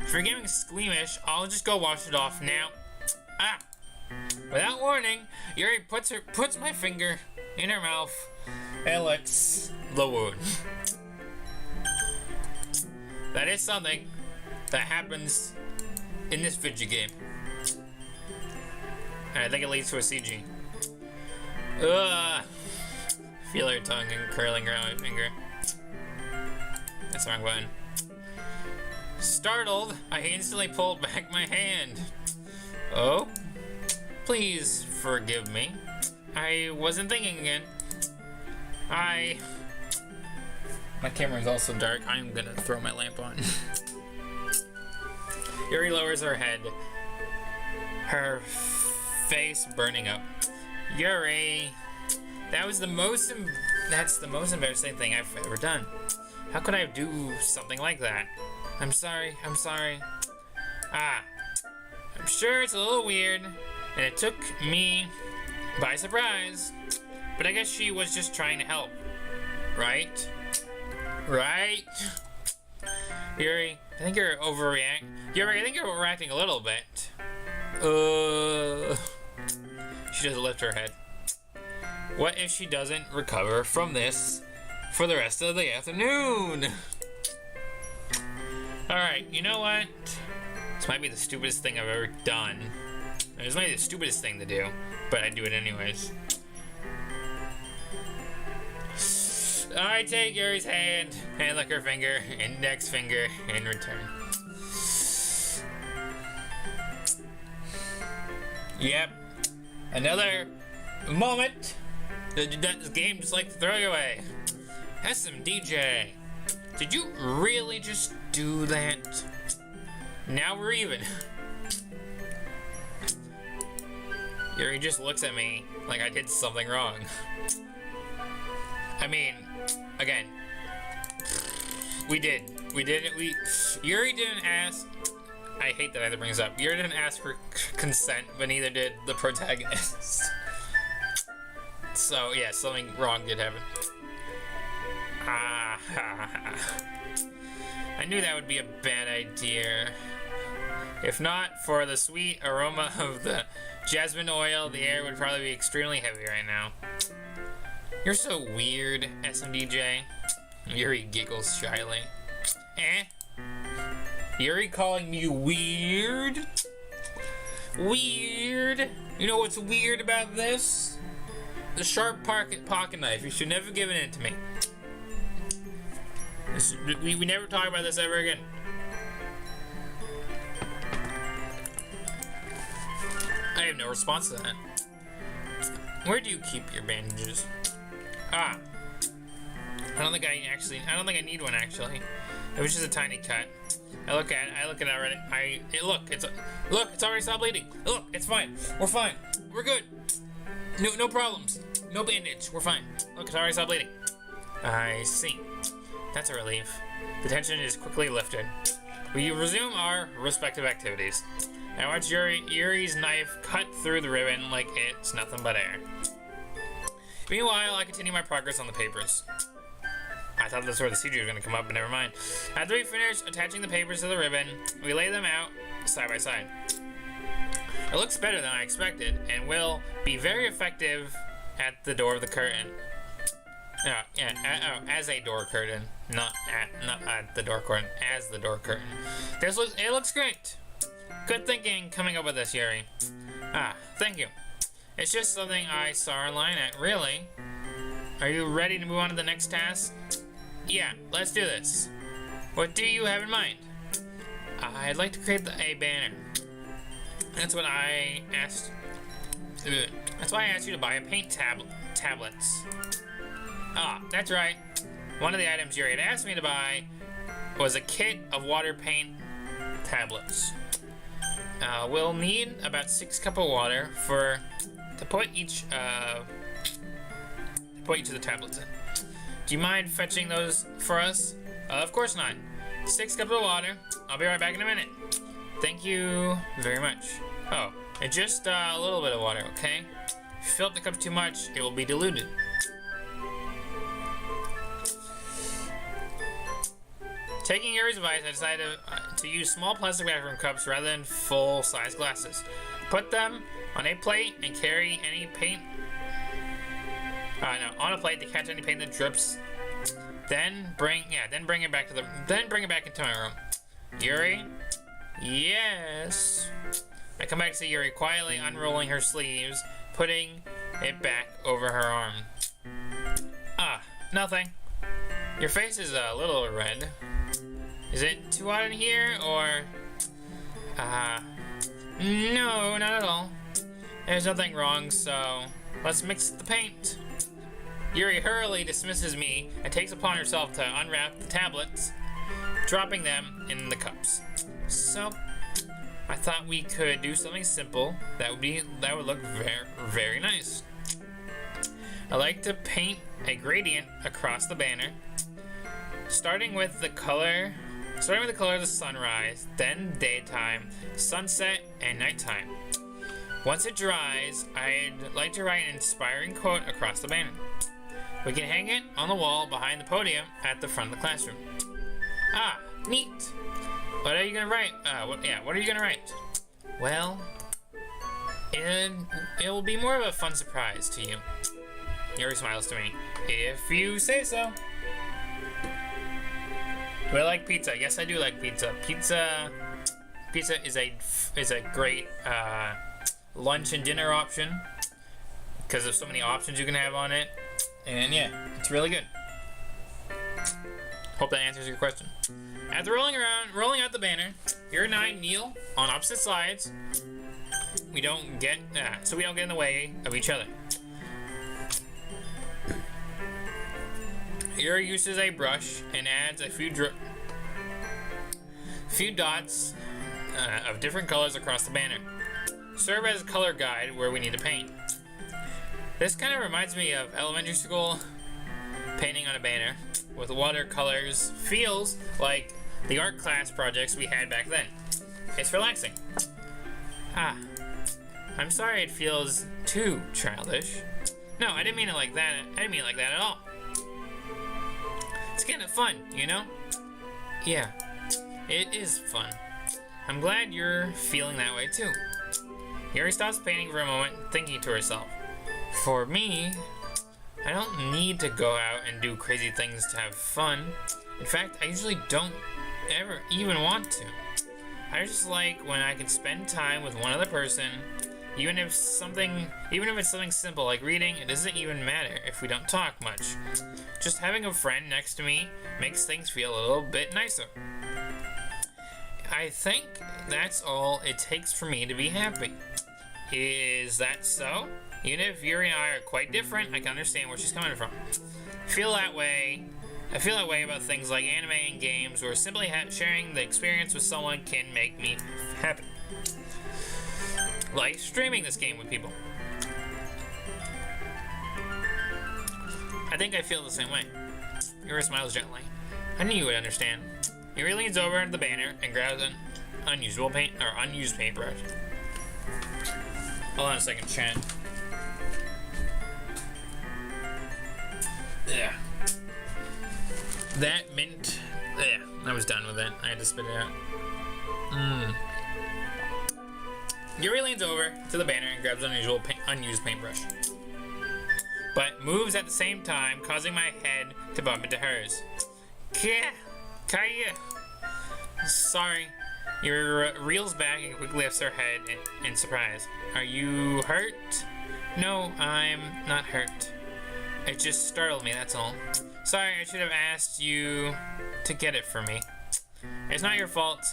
Forgiving squeamish, I'll just go wash it off now. Without warning, Yuri puts my finger in her mouth and licks the wound. That is something that happens in this video game. And I think it leads to a CG. Feel her tongue and curling around my finger. That's the wrong button. Startled, I instantly pulled back my hand. Oh? Please forgive me. I wasn't thinking again. My camera is also dark. I'm gonna throw my lamp on. Yuri lowers her head, her face burning up. Yuri, That was that's the most embarrassing thing I've ever done. How could I do something like that? I'm sorry. I'm sure it's a little weird, and it took me by surprise. But I guess she was just trying to help. Right? Yuri, I think you're overreacting. Yuri, I think you're overreacting a little bit. She doesn't lift her head. What if she doesn't recover from this for the rest of the afternoon? Alright, you know what? This might be the stupidest thing I've ever done. This might be the stupidest thing to do, but I do it anyways. I take Yuri's hand and lick her finger, index finger, in return. Yep. Another moment. This game just like to throw you away. SMDJ. Did you really just do that? Now we're even. Yuri just looks at me like I did something wrong. I mean, again, we did it. Yuri didn't ask. I hate that I have to bring this up. Yuri didn't ask for consent, but neither did the protagonist. So yeah, something wrong did happen. I knew that would be a bad idea. If not for the sweet aroma of the jasmine oil, the air would probably be extremely heavy right now. You're so weird, SMDJ. Yuri giggles shyly. Yuri calling me weird? Weird? You know what's weird about this? The sharp pocket knife. You should never have given it to me. We never talk about this ever again. I have no response to that. Where do you keep your bandages? I don't think I need one actually. It was just a tiny cut. I look at it already. Look, it's already stopped bleeding. Look, it's fine. We're fine. We're good. No problems. No bandage. We're fine. Look, it's already stopped bleeding. I see. That's a relief. The tension is quickly lifted. We resume our respective activities. I watch Yuri's knife cut through the ribbon like it's nothing but air. Meanwhile, I continue my progress on the papers. I thought that's where the CG was going to come up, but never mind. After we finish attaching the papers to the ribbon, we lay them out side by side. It looks better than I expected, and will be very effective at the door of the curtain. As a door curtain, not at the door curtain, as the door curtain. It looks great. Good thinking coming up with this, Yuri. Thank you. It's just something I saw online really. Are you ready to move on to the next task? Yeah, let's do this. What do you have in mind? I'd like to create a banner. That's what I asked. That's why I asked you to buy a paint tablets. That's right. One of the items Yuri had asked me to buy was a kit of water paint tablets. We'll need about 6 cups of water to put each of the tablets in. Do you mind fetching those for us? Of course not. 6 cups of water. I'll be right back in a minute. Thank you very much. Oh, and just a little bit of water, okay? If you fill up the cups too much, it will be diluted. Taking Yuri's advice, I decided to use small plastic bathroom cups rather than full-size glasses. Put them on a plate and carry any paint. On a plate to catch any paint that drips. Then bring it back into my room. Yuri? Yes. I come back to see Yuri quietly unrolling her sleeves, putting it back over her arm. Nothing. Your face is a little red. Is it too hot in here, or? No, not at all. There's nothing wrong, so let's mix the paint. Yuri hurriedly dismisses me and takes upon herself to unwrap the tablets, dropping them in the cups. So, I thought we could do something simple that would look very, very nice. I like to paint a gradient across the banner, starting with the color of the sunrise, then daytime, sunset, and nighttime. Once it dries, I'd like to write an inspiring quote across the banner. We can hang it on the wall behind the podium at the front of the classroom. Ah, neat. What are you gonna write? What are you gonna write? Well, it will be more of a fun surprise to you. Yuri smiles to me. If you say so. Do I like pizza? Yes, I do like pizza. Pizza is a great lunch and dinner option because there's so many options you can have on it. And yeah, it's really good. Hope that answers your question. After rolling out the banner, Yuri and I kneel on opposite sides. So we don't get in the way of each other. Yuri uses a brush and adds a few dots of different colors across the banner. Serve as a color guide where we need to paint. This kind of reminds me of elementary school painting on a banner with watercolors. Feels like the art class projects we had back then. It's relaxing. I'm sorry it feels too childish. No, I didn't mean it like that. I didn't mean it like that at all. It's kind of fun, you know? Yeah, it is fun. I'm glad you're feeling that way too. Yuri stops painting for a moment, thinking to herself. For me, I don't need to go out and do crazy things to have fun. In fact, I usually don't ever even want to. I just like when I can spend time with one other person, even if it's something simple like reading. It doesn't even matter if we don't talk much. Just having a friend next to me makes things feel a little bit nicer. I think that's all it takes for me to be happy. Is that so? Even if Yuri and I are quite different, I can understand where she's coming from. I feel that way about things like anime and games, where simply sharing the experience with someone can make me happy. Like streaming this game with people. I think I feel the same way. Yuri smiles gently. I knew you would understand. Yuri leans over the banner and grabs an unused paintbrush. Hold on a second, chat. Yeah. That mint. Yeah, I was done with it. I had to spit it out. Yuri leans over to the banner and grabs an unused paintbrush, but moves at the same time, causing my head to bump into hers. Kaya. Sorry. Yuri reels back and quickly lifts her head in surprise. Are you hurt? No, I'm not hurt. It just startled me, that's all. Sorry, I should have asked you to get it for me. It's not your fault.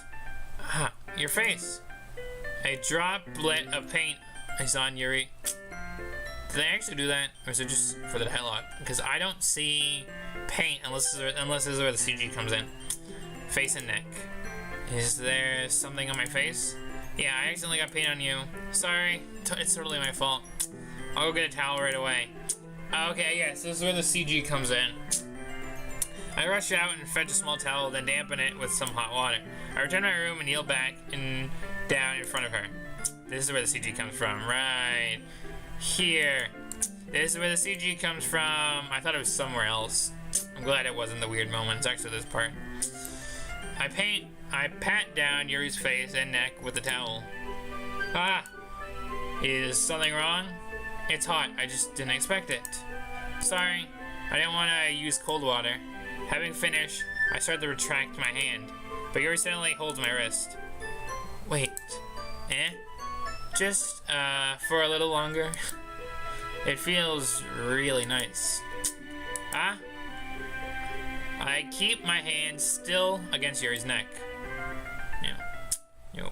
Your face. A droplet of paint is on Yuri. Did they actually do that? Or is it just for the dialogue? Because I don't see paint unless this is where the CG comes in. Face and neck. Is there something on my face? Yeah, I accidentally got paint on you. Sorry, it's totally my fault. I'll go get a towel right away. Okay, yes, this is where the CG comes in. I rush out and fetch a small towel, then dampen it with some hot water. I return to my room and kneel back and down in front of her. This is where the CG comes from, right here. This is where the CG comes from. I thought it was somewhere else. I'm glad it wasn't the weird moment. It's actually this part. I pat down Yuri's face and neck with the towel. Is something wrong? It's hot. I just didn't expect it. Sorry. I didn't want to use cold water. Having finished, I start to retract my hand, but Yuri suddenly holds my wrist. Wait. Just, for a little longer? It feels really nice. I keep my hand still against Yuri's neck. Yeah.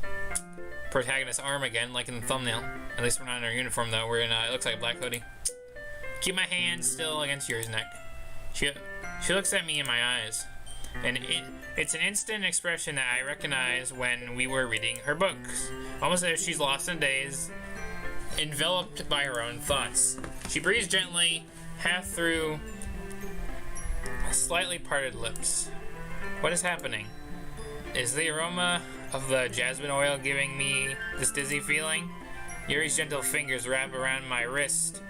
Protagonist's arm again, like in the thumbnail. At least we're not in our uniform though. We're in, it looks like a black hoodie. Keep my hand still against Yuri's neck. She looks at me in my eyes. And it's an instant expression that I recognize when we were reading her books. Almost as if she's lost in daze, enveloped by her own thoughts. She breathes gently, half through slightly parted lips. What is happening? Is the aroma of the jasmine oil giving me this dizzy feeling? Yuri's gentle fingers wrap around my wrist,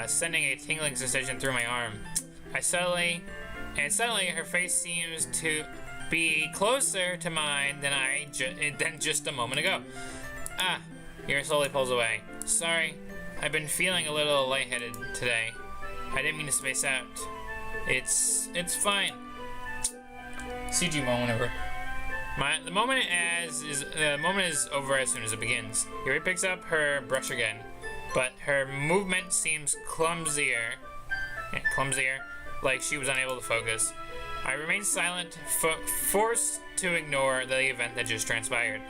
sending a tingling sensation through my arm. Suddenly her face seems to be closer to mine than just a moment ago. Yuri slowly pulls away. Sorry, I've been feeling a little lightheaded today. I didn't mean to space out. It's fine. CG moment over. The moment is over as soon as it begins. Yuri picks up her brush again, but her movement seems clumsier, like she was unable to focus. I remain silent, forced to ignore the event that just transpired.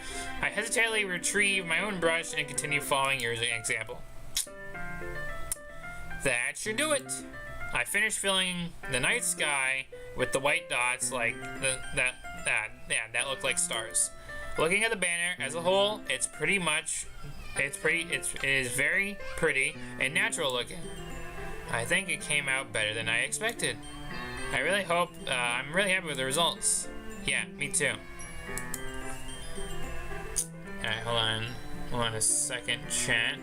I hesitantly retrieve my own brush and continue following Yuri's example. That should do it. I finished filling the night sky with the white dots that look like stars. Looking at the banner as a whole, it is very pretty and natural looking. I think it came out better than I expected. I'm really happy with the results. Yeah, me too. Alright, hold on a second, chat.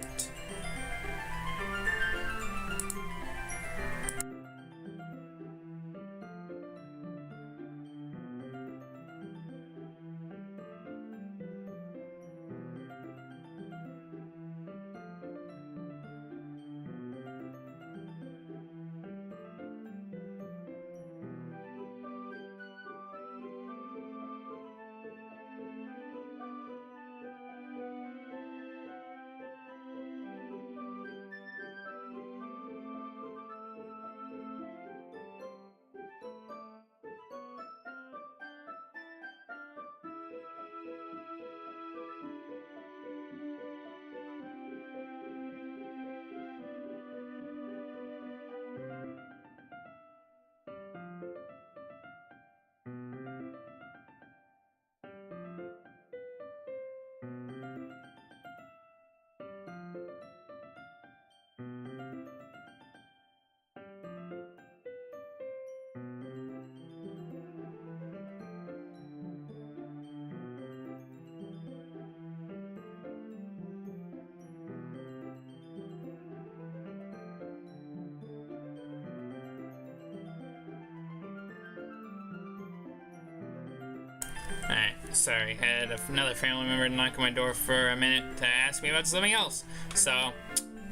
Alright, sorry, I had another family member knock on my door for a minute to ask me about something else. So,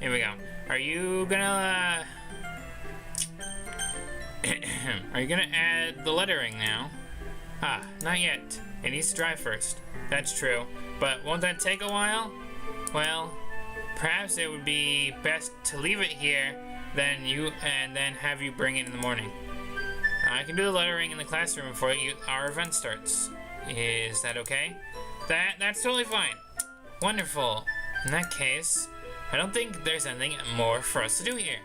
here we go. Are you gonna add the lettering now? Not yet. It needs to dry first. That's true. But won't that take a while? Well, perhaps it would be best to leave it here, then have you bring it in the morning. I can do the lettering in the classroom before our event starts. Is that okay? That's totally fine. Wonderful. In that case, I don't think there's anything more for us to do here.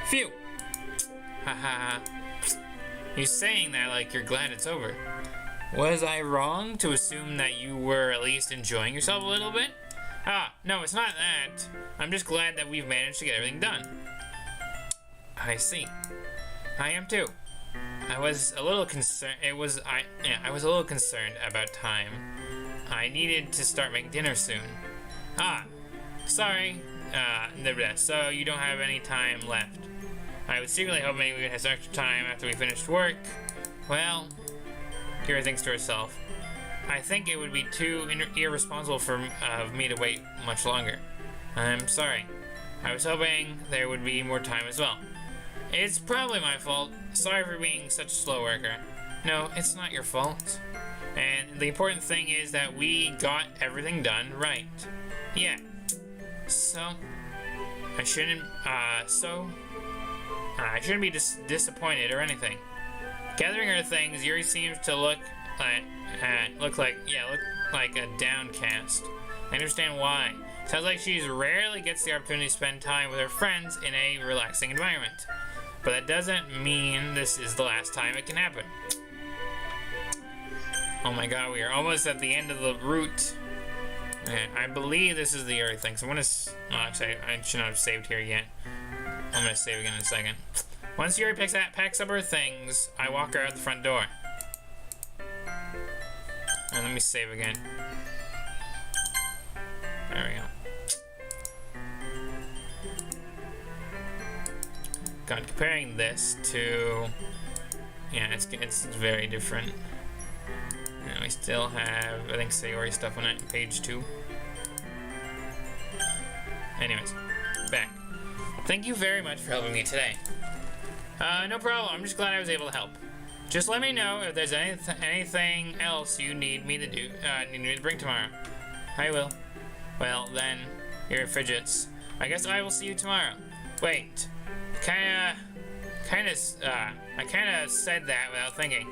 Phew. Haha. You saying that like you're glad it's over. Was I wrong to assume that you were at least enjoying yourself a little bit? No, it's not that. I'm just glad that we've managed to get everything done. I see. I am too. I was a little concerned. I was a little concerned about time. I needed to start making dinner soon. Sorry. So you don't have any time left. I was secretly hoping we would have some extra time after we finished work. Well, Yuri thinks to herself. I think it would be too irresponsible of me to wait much longer. I'm sorry. I was hoping there would be more time as well. It's probably my fault. Sorry for being such a slow worker. No, it's not your fault. And the important thing is that we got everything done right. Yeah. So, I shouldn't be disappointed or anything. Gathering her things, Yuri seems to look like a downcast. I understand why. Sounds like she rarely gets the opportunity to spend time with her friends in a relaxing environment. But that doesn't mean this is the last time it can happen. Oh my god, we are almost at the end of the route. Okay, I believe this is the Yuri thing, so I'm gonna... actually, I should not have saved here yet. I'm gonna save again in a second. Once Yuri packs up her things, I walk her out the front door. And let me save again. There we go. God, comparing this to... Yeah, it's very different. And we still have, I think, Sayori stuff on it, page 2. Anyways, back. Thank you very much for helping me today. No problem. I'm just glad I was able to help. Just let me know if there's anything else you need me to do. Need me to bring tomorrow. I will. Well then, you're fidgets. I guess I will see you tomorrow. Wait. I kinda said that without thinking.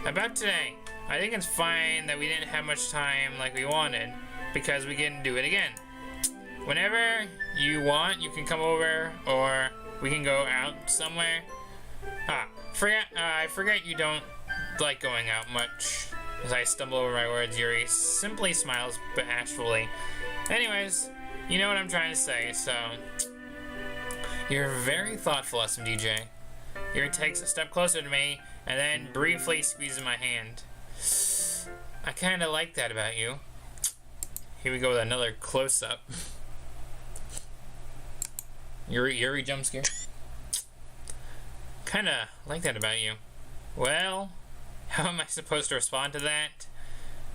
About today, I think it's fine that we didn't have much time like we wanted, because we can do it again. Whenever you want, you can come over, or we can go out somewhere. I forget you don't like going out much. As I stumble over my words, Yuri simply smiles bashfully. Anyways, you know what I'm trying to say, so... You're very thoughtful, SMDJ. Yuri takes a step closer to me, and then briefly squeezes my hand. I kinda like that about you. Here we go with another close-up. Yuri jump scare. Kinda like that about you. Well, how am I supposed to respond to that?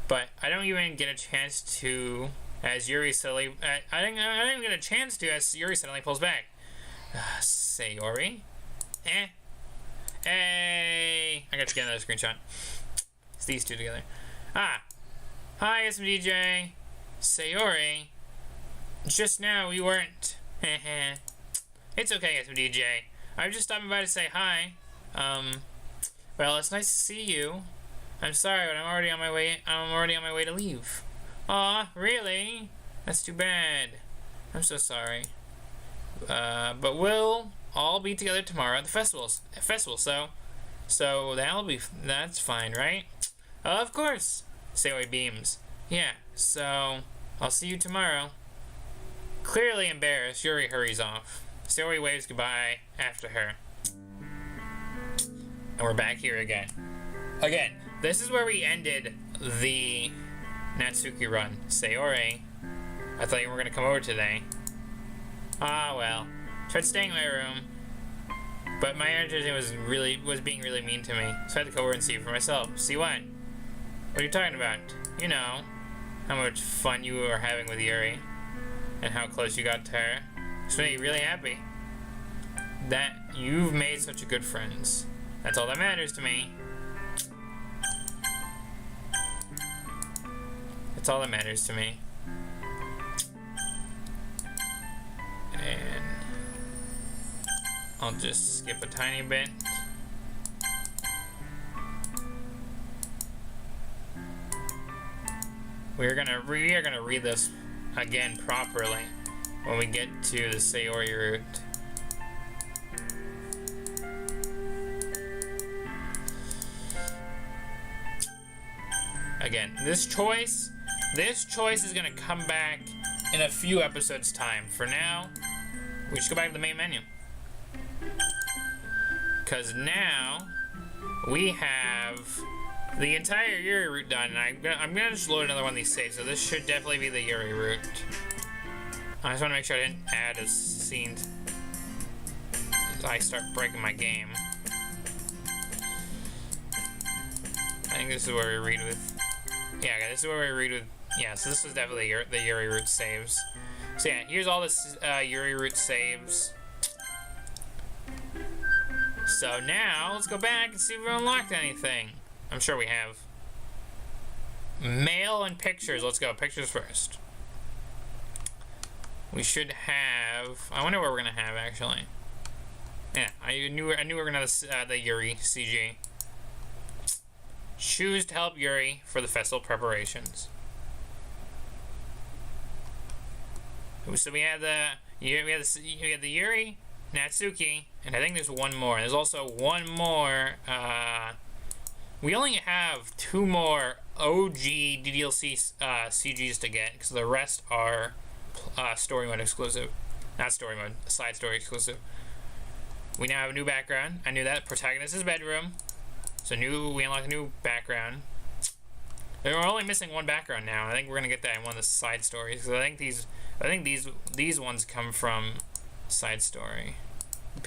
But I don't even get a chance to, as Yuri suddenly... I don't even get a chance to, as Yuri suddenly pulls back. Sayori? Hey! I got to get another screenshot. It's these two together. Hi, SMDJ. Sayori. Just now, we weren't. It's okay, SMDJ. I was just stopping by to say hi. Well, it's nice to see you. I'm sorry, but I'm already on my way to leave. Aw, really? That's too bad. I'm so sorry. But we'll all be together tomorrow at the festival, so that's fine, right? Of course. Sayori beams. Yeah, so I'll see you tomorrow. Clearly embarrassed, Yuri hurries off. Sayori waves goodbye after her. And we're back here again. Again, this is where we ended the Natsuki run. Sayori, I thought you were gonna come over today. Ah, well. Tried staying in my room, but my energy was being really mean to me, so I had to go over and see for myself. See what? What are you talking about? You know, how much fun you were having with Yuri, and how close you got to her. It's made me really happy that you've made such a good friends. That's all that matters to me. That's all that matters to me. And I'll just skip a tiny bit. We are gonna read this again properly when we get to the Sayori route. Again, this choice is gonna come back in a few episodes' time. For now, we should go back to the main menu. Because now, we have the entire Yuri route done, and I'm gonna just load another one of these saves, so this should definitely be the Yuri route. I just want to make sure I didn't add a scene as I start breaking my game. I think this is where we read with... Yeah, this is where we read with... Yeah, so this was definitely the Yuri route saves. So yeah, here's all this Yuri route saves. So now, let's go back and see if we unlocked anything. I'm sure we have. Mail and pictures. Let's go. Pictures first. We should have... I wonder what we're going to have, actually. Yeah, I knew we were going to have the Yuri CG. Choose to help Yuri for the festival preparations. So we had the Yuri, Natsuki, and I think there's one more. There's also one more. We only have 2 more OG DDLC CGs to get, because the rest are story mode exclusive. Not story mode, side story exclusive. We now have a new background. I knew that. Protagonist's bedroom. So we unlock a new background. We're only missing one background now. I think we're gonna get that in one of the side stories. Because I think these ones come from side story.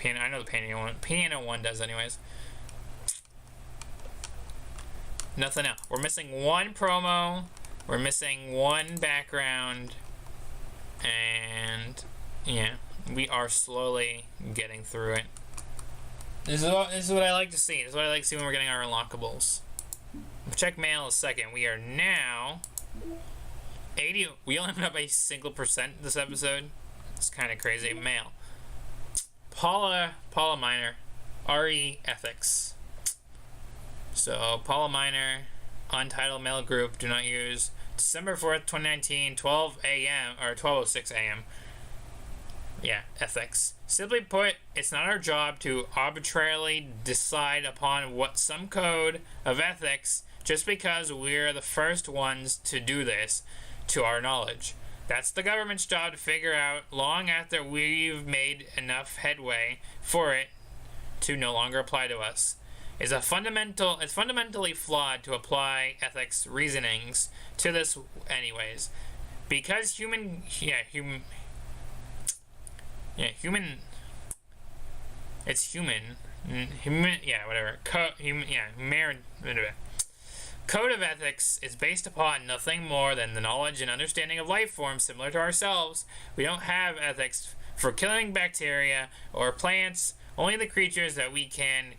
I know the piano one does anyways. Nothing else. We're missing one promo. We're missing one background. And yeah, we are slowly getting through it. This is what I like to see. This is what I like to see when we're getting our unlockables. Check mail in a second. We are now 80. We only went up a single % this episode. It's kind of crazy. Mail. Paula Minor, RE Ethics. So Paula Minor, untitled mail group. Do not use. December 4th, 2019, 12 a.m. or 12:06 a.m. Yeah, ethics. Simply put, it's not our job to arbitrarily decide upon what some code of ethics just because we're the first ones to do this, to our knowledge. That's the government's job to figure out long after we've made enough headway for it to no longer apply to us. It's fundamentally flawed to apply ethics reasonings to this anyways. Because human, Code of ethics is based upon nothing more than the knowledge and understanding of life forms similar to ourselves. We don't have ethics for killing bacteria or plants, only the creatures that we can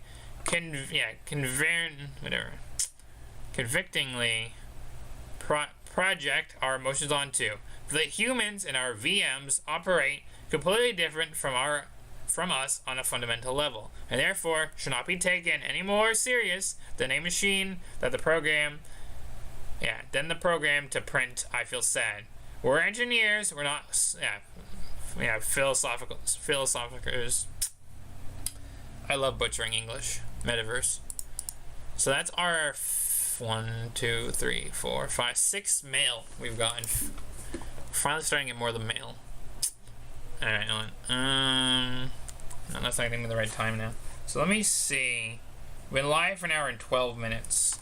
convictingly project our emotions onto. The humans in our VMs operate completely different from us on a fundamental level, and therefore should not be taken any more serious than a machine than the program to print. I feel sad. We're engineers. We're not philosophers. I love butchering English. Metaverse. So that's our 1, 2, 3, 4, 5, 6 mail we've gotten. Finally starting to get more of the mail. Alright, no, that's not giving me the right time now. So let me see. We've been live for an hour and 12 minutes.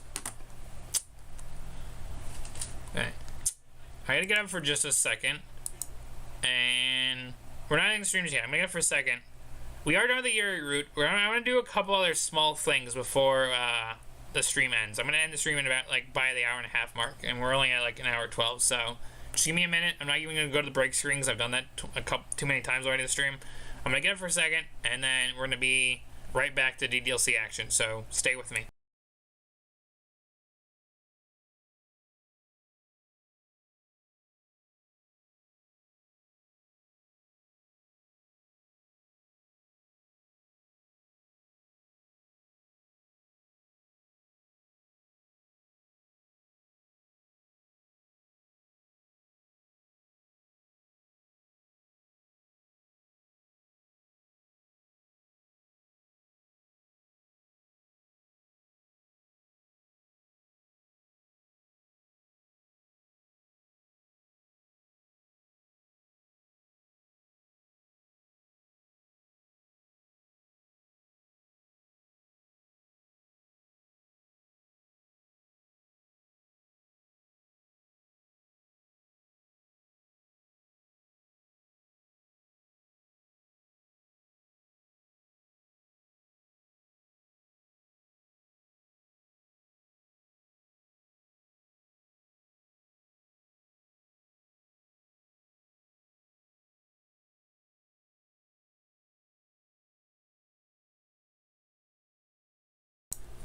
Okay. I gotta get up for just a second. And we're not in the streams yet. I'm gonna get up for a second. We are done with the Yuri route. I'm gonna do a couple other small things before the stream ends. I'm gonna end the stream in about by the hour and a half mark, and we're only at an hour 12. So just give me a minute. I'm not even gonna go to the break screens. I've done that too many times already in the stream. I'm gonna get up for a second, and then we're gonna be right back to DDLC action. So stay with me.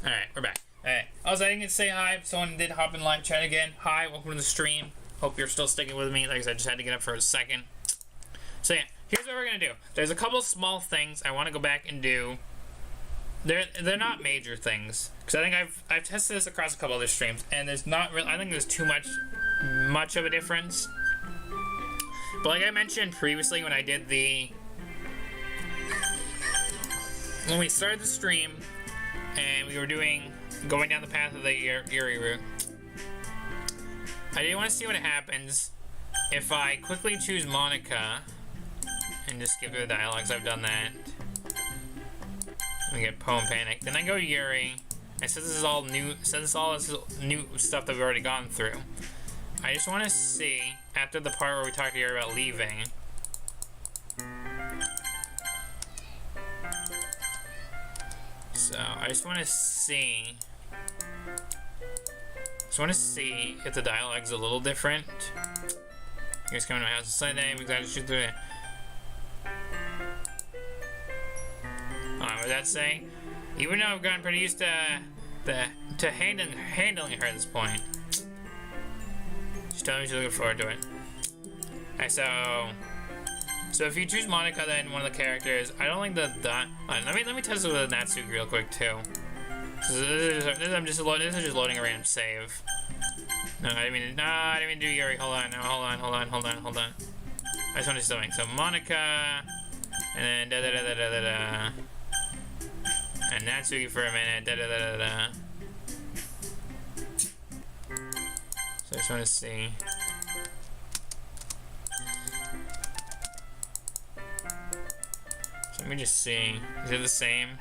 Alright, we're back. Alright, I didn't get to say hi. Someone did hop in live chat again. Hi, welcome to the stream. Hope you're still sticking with me. Like I said, I just had to get up for a second. So yeah, here's what we're gonna do. There's a couple small things I want to go back and do. They're not major things, because I think I've tested this across a couple other streams, and there's not really. I think there's too much of a difference. But like I mentioned previously, when I did when we started the stream, and we were going down the path of the Yuri route, I didn't want to see what happens if I quickly choose Monica and just skip through the dialogues. I've done that. We get Poem Panic. Then I go Yuri. And since this is all new, since all this is new stuff that we've already gone through, I just want to see, after the part where we talked to Yuri about leaving, so I just want to see if the dialogue's a little different. You guys come to my house on Sunday, we gotta shoot through it. What does that say? Even though I've gotten pretty used to handling her at this point. She's telling me she's looking forward to it. Alright, so if you choose Monica, then one of the characters, I don't like the dot. Let me test it with Natsuki real quick too. This is just loading a random save. No, I didn't mean to do Yuri. Hold on. I just want to do something. So Monica, and then da. And Natsuki for a minute, da. So I just want to see. So let me just see. Is it the same?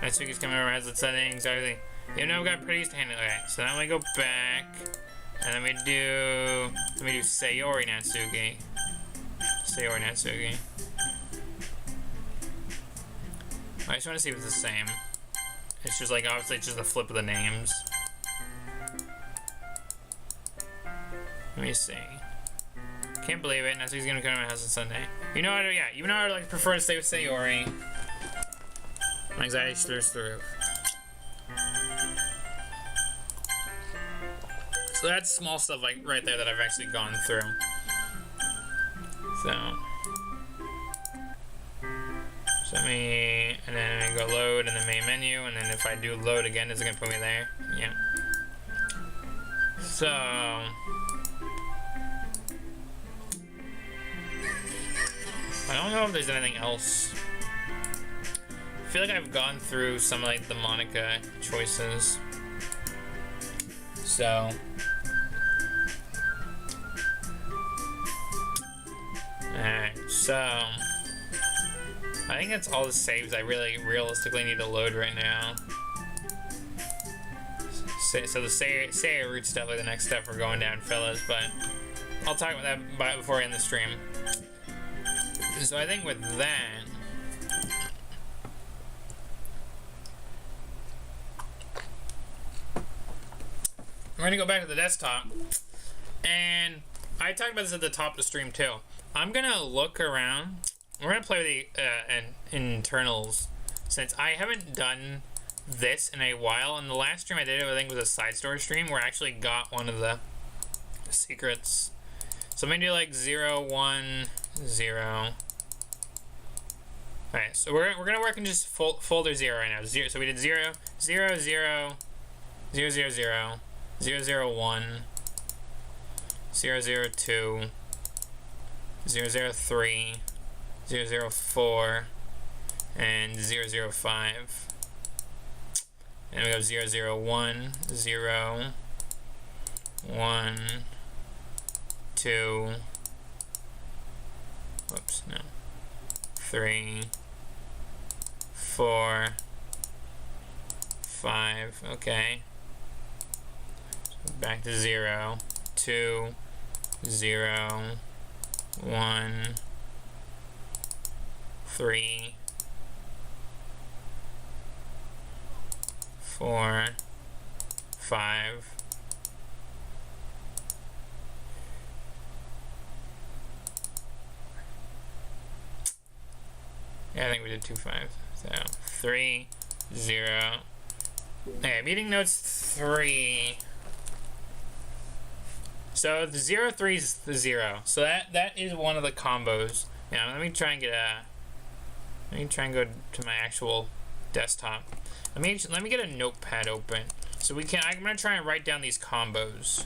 Natsuki's coming over, has the settings, everything. You know, I've got pretty used to handling. Okay, so now we go back, and let me do Sayori Natsuki. I just want to see if it's the same. It's just like, obviously, it's just a flip of the names. Let me see. Can't believe it. Natsuki's gonna come to my house on Sunday. You know what? Yeah, you know I like prefer to stay with Sayori. My anxiety's through the roof. So that's small stuff like right there that I've actually gone through. So and then I go load in the main menu, and then if I do load again, is it gonna put me there? Yeah. So I don't know if there's anything else. I feel like I've gone through some like the Monica choices. So alright, so I think that's all the saves I really realistically need to load right now. So the say route's definitely the next step we're going down, fellas, but I'll talk about that before I end the stream. So I think with that, we're gonna go back to the desktop, and I talked about this at the top of the stream too. I'm gonna look around. We're gonna play with the internals, since I haven't done this in a while. And the last stream I did, I think, was a side story stream where I actually got one of the secrets. So I'm gonna do like 0, 1, 0. Alright, so we're gonna work in just folder 0 right now. So we did 0, 0, 0, 0, 0, 0, 0, 0, 1, 0, 0, 2, 0, 0, 3, 0, 0, 4, and 0, 0, 5. And we go 0, 0, 1, 0, 1, 2, whoops, no, 3, 4, 5, okay. So back to 0, 2, 0, 1, 3, 4, 5. Yeah, I think we did 2, 5. So 3, 0. Okay, meeting notes 3. So the 0, 3 is the 0. So that is one of the combos. Yeah, let me try and go to my actual desktop. Let me get a notepad open. So I'm gonna try and write down these combos,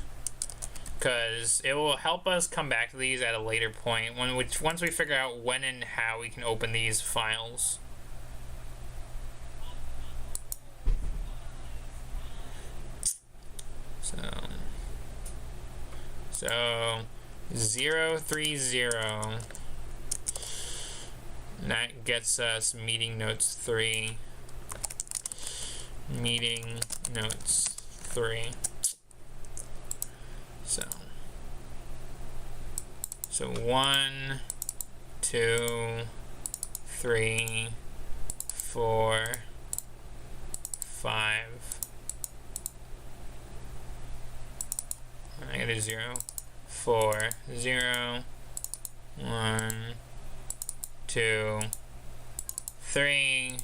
because it will help us come back to these at a later point once we figure out when and how we can open these files. So 0, 3, 0. That gets us meeting notes 3. meeting notes 3. So 1, 2, 3, 4, 5. I gotta do 0, 4, 0, 1, 2, 3,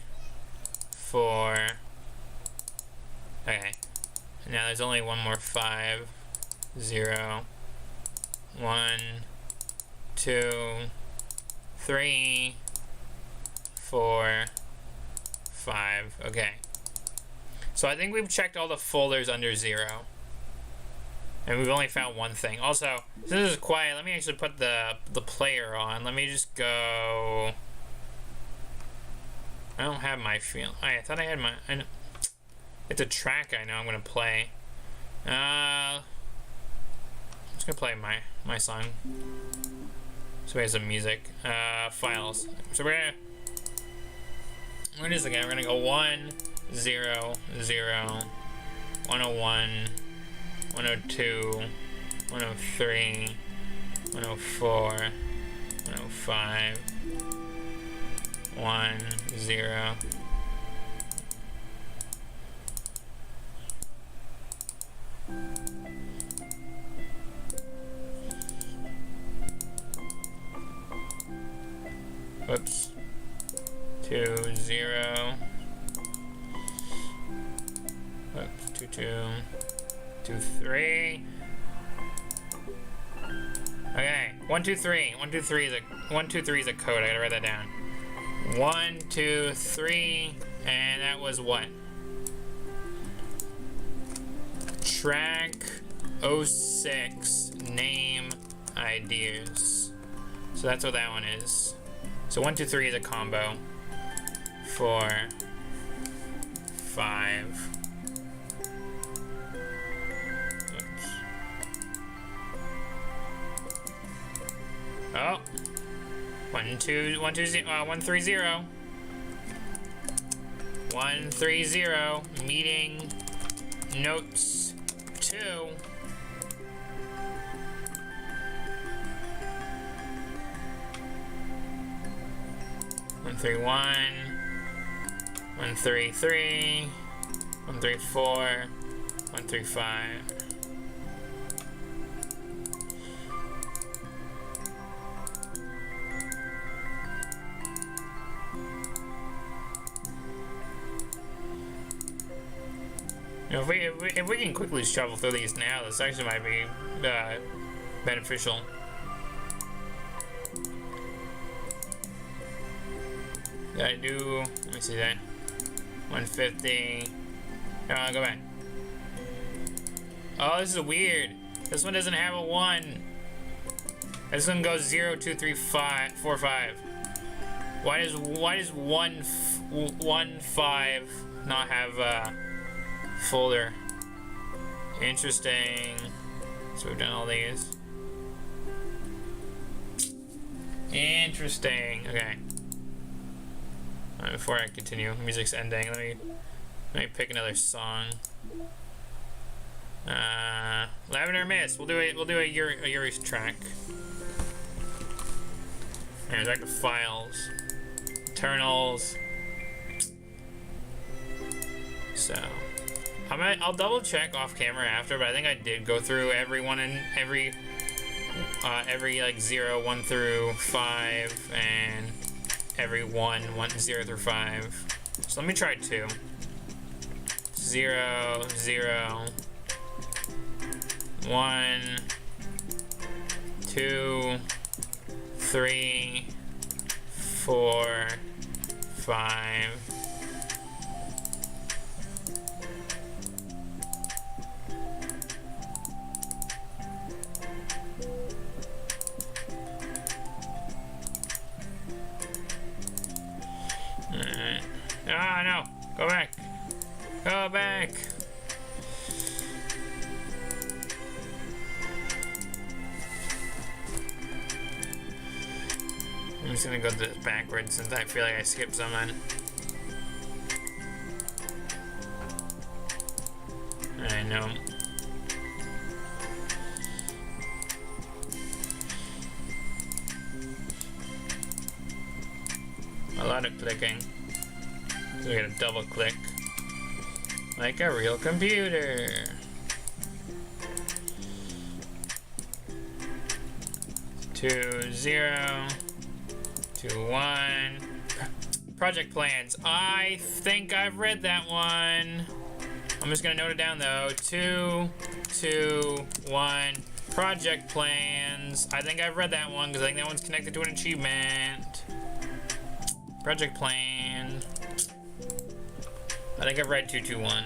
4. Okay. Now there's only one more 5, 0, 1, 2, 3, 4, 5. Okay. So I think we've checked all the folders under 0. And we've only found one thing. Also, since this is quiet, let me actually put the player on. Let me just go... I don't have my feel. I thought I had my... It's a track I know I'm going to play. I'm just going to play my song. So we have some music. Files. So we're going to... What is it again? We're going to go 1, 0, 0, 101... 102, 103, 104, 105, 1, 0. Oops. 2, 0. Oops. 2, 2. 2, 3. Okay, 1, 2, 3. 1, 2, 3 is a 1, 2, 3 is a code. I gotta write that down. 1, 2, 3, and that was what? Track 06 name ideas. So that's what that one is. So 1, 2, 3 is a combo. 4, 5. Oh, 1, 2, 1, 2, 0, 1, 3, 0. 1, 3, 0. Meeting notes 2. 1, 3, 1. 1, 3, 3. 1, 3, 4. 1, 3, 5. If we can quickly shuffle through these now, this actually might be beneficial. Gotta do, let me see that. 150. No, go back. Oh, this is weird. This one doesn't have a 1. This one goes 0, 2, 3, 5, 4, 5. Why does 1, 5 not have a folder? Interesting. So we've done all these. Interesting. Okay. Before I continue, music's ending. Let me pick another song. Lavender Mist. We'll do a Yuri's track. And back to files, internals. So I'll double check off camera after, but I think I did go through everyone and every like 0, 1 through 5, and every 1, 0 through 5. So let me try 2. 0, 0, 1, 2, 3, 4, 5. Ah, no. Go back. Go back. I'm just gonna go this backwards since I feel like I skipped something. I know. A lot of clicking. So we gotta double click. Like a real computer. Two, 0, 2, 1. Project plans. I think I've read that one. I'm just gonna note it down though. 2, 2, 1. Project plans. I think I've read that one because I think that one's connected to an achievement. Project plan. I think I've read 221.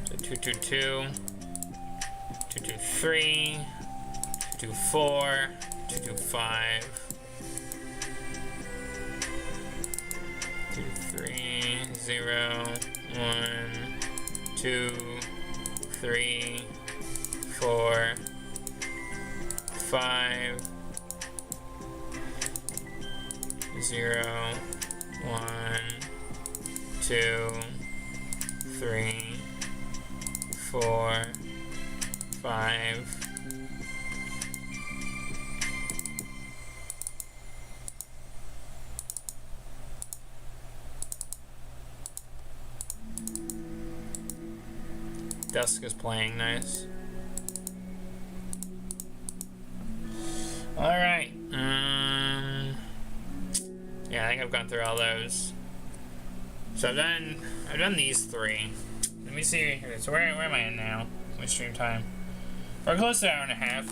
So 222, 223, 224, 225, 2, 3, 0, 1, 2, 3, 4, 5, 0, 1, 2, 3, 4, 5. Dusk is playing nice. Alright. Yeah, I think I've gone through all those. So I've done these 3. Let me see here. So where am I in now? My stream time. We're close to an hour and a half.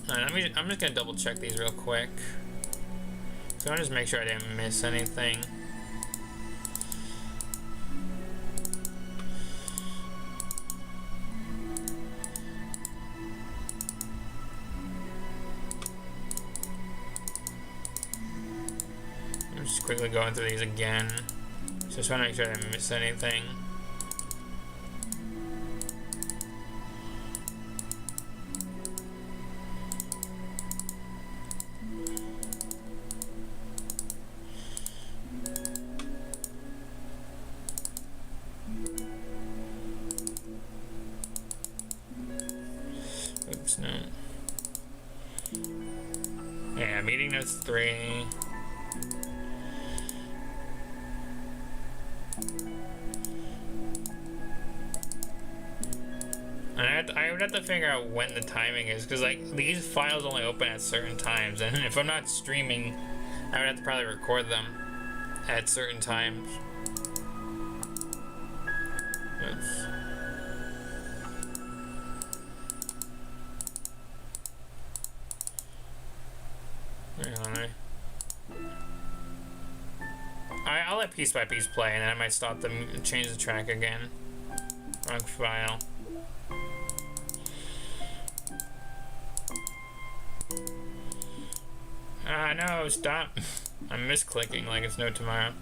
Alright, I'm just gonna double check these real quick. So I'll just make sure I didn't miss anything. I'm just quickly going through these again. Just want to make sure I didn't miss anything. Oops, no. Yeah, meeting notes 3. I would have to figure out when the timing is, because like these files only open at certain times, and if I'm not streaming, I would have to probably record them at certain times. Oops. I'll let piece by piece play, and then I might stop them and change the track again. Wrong file. No, stop. I'm misclicking like it's no tomorrow.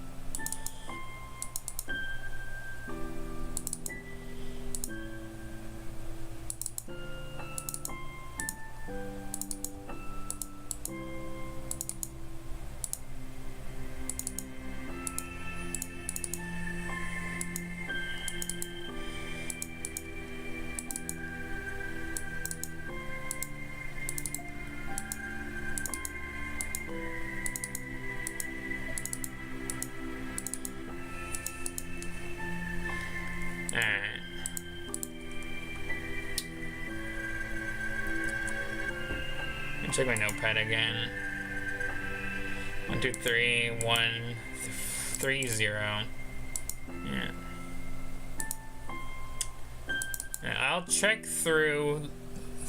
Check my notepad again. 1, 2, 3, 1, 3, 0. Yeah. I'll check through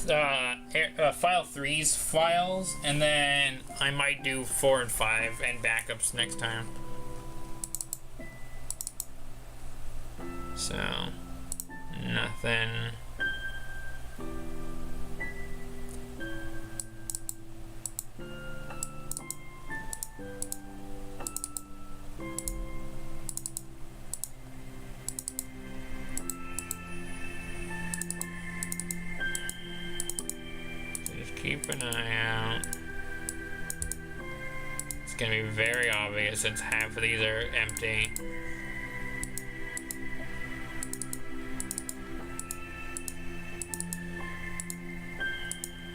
file 3's files, and then I might do 4 and 5 and backups next time. So, nothing. Keep an eye out. It's gonna be very obvious since half of these are empty.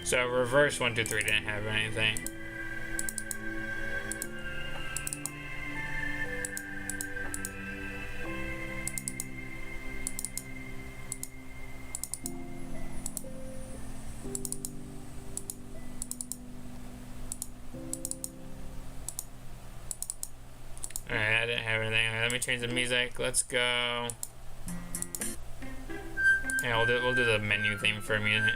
So reverse 1, 2, 3 didn't have anything. Alright, I didn't have anything. Let me change the music. Let's go. Yeah, we'll do the menu theme for a minute.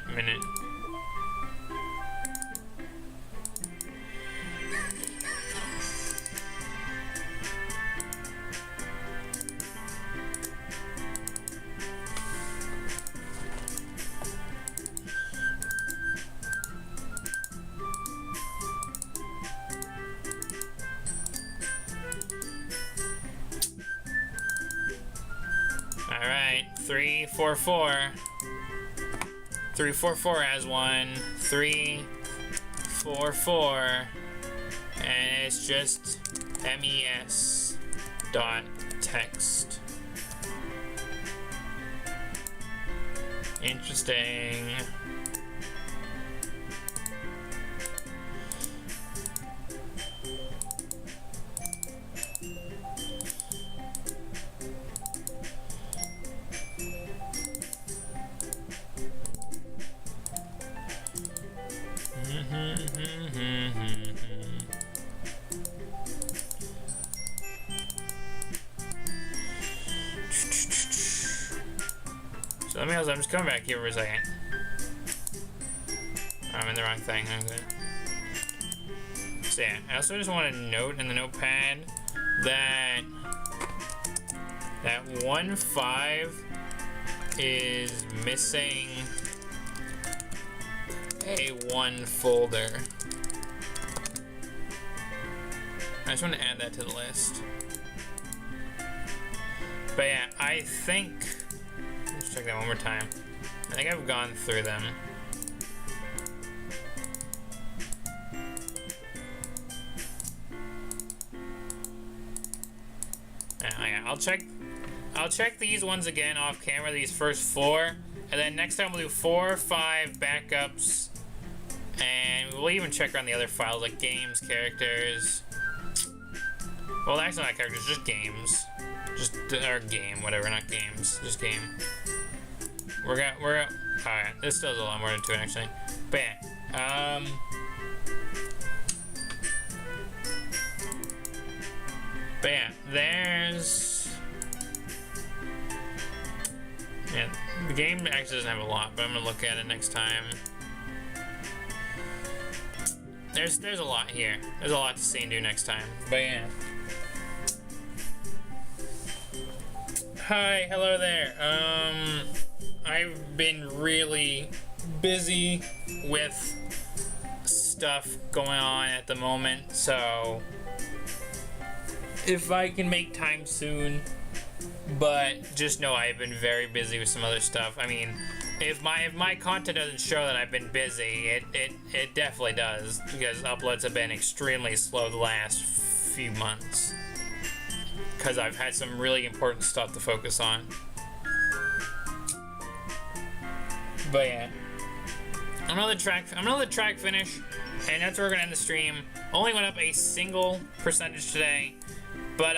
Alright, 3, 4, 4. 3, 4, 4 has one. 3, 4, 4. And it's just mes dot text. Interesting. So let me also, I'm just coming back here for a second. I'm in the wrong thing. Okay. So yeah, I also just want to note in the notepad that 1.5 is missing a 1 folder. I just want to add that to the list. But yeah, I think, let's check that one more time. I think I've gone through them. Yeah, I'll check these ones again off camera, these first 4, and then next time we'll do 4 or 5 backups, and we'll even check on the other files like games, characters. Well, actually not characters, just games. Or game, whatever, not games, just game. Alright, this still has a lot more to it actually. But yeah, but yeah, there's, yeah, the game actually doesn't have a lot, but I'm gonna look at it next time. There's a lot here. There's a lot to see and do next time. But yeah. Hi, hello there. I've been really busy with stuff going on at the moment, so if I can make time soon, but just know I've been very busy with some other stuff. I mean, if my content doesn't show that I've been busy, it definitely does, because uploads have been extremely slow the last few months. Because I've had some really important stuff to focus on. But yeah, I'm gonna let the track finish, and that's where we're gonna end the stream. Only went up a single percentage today, but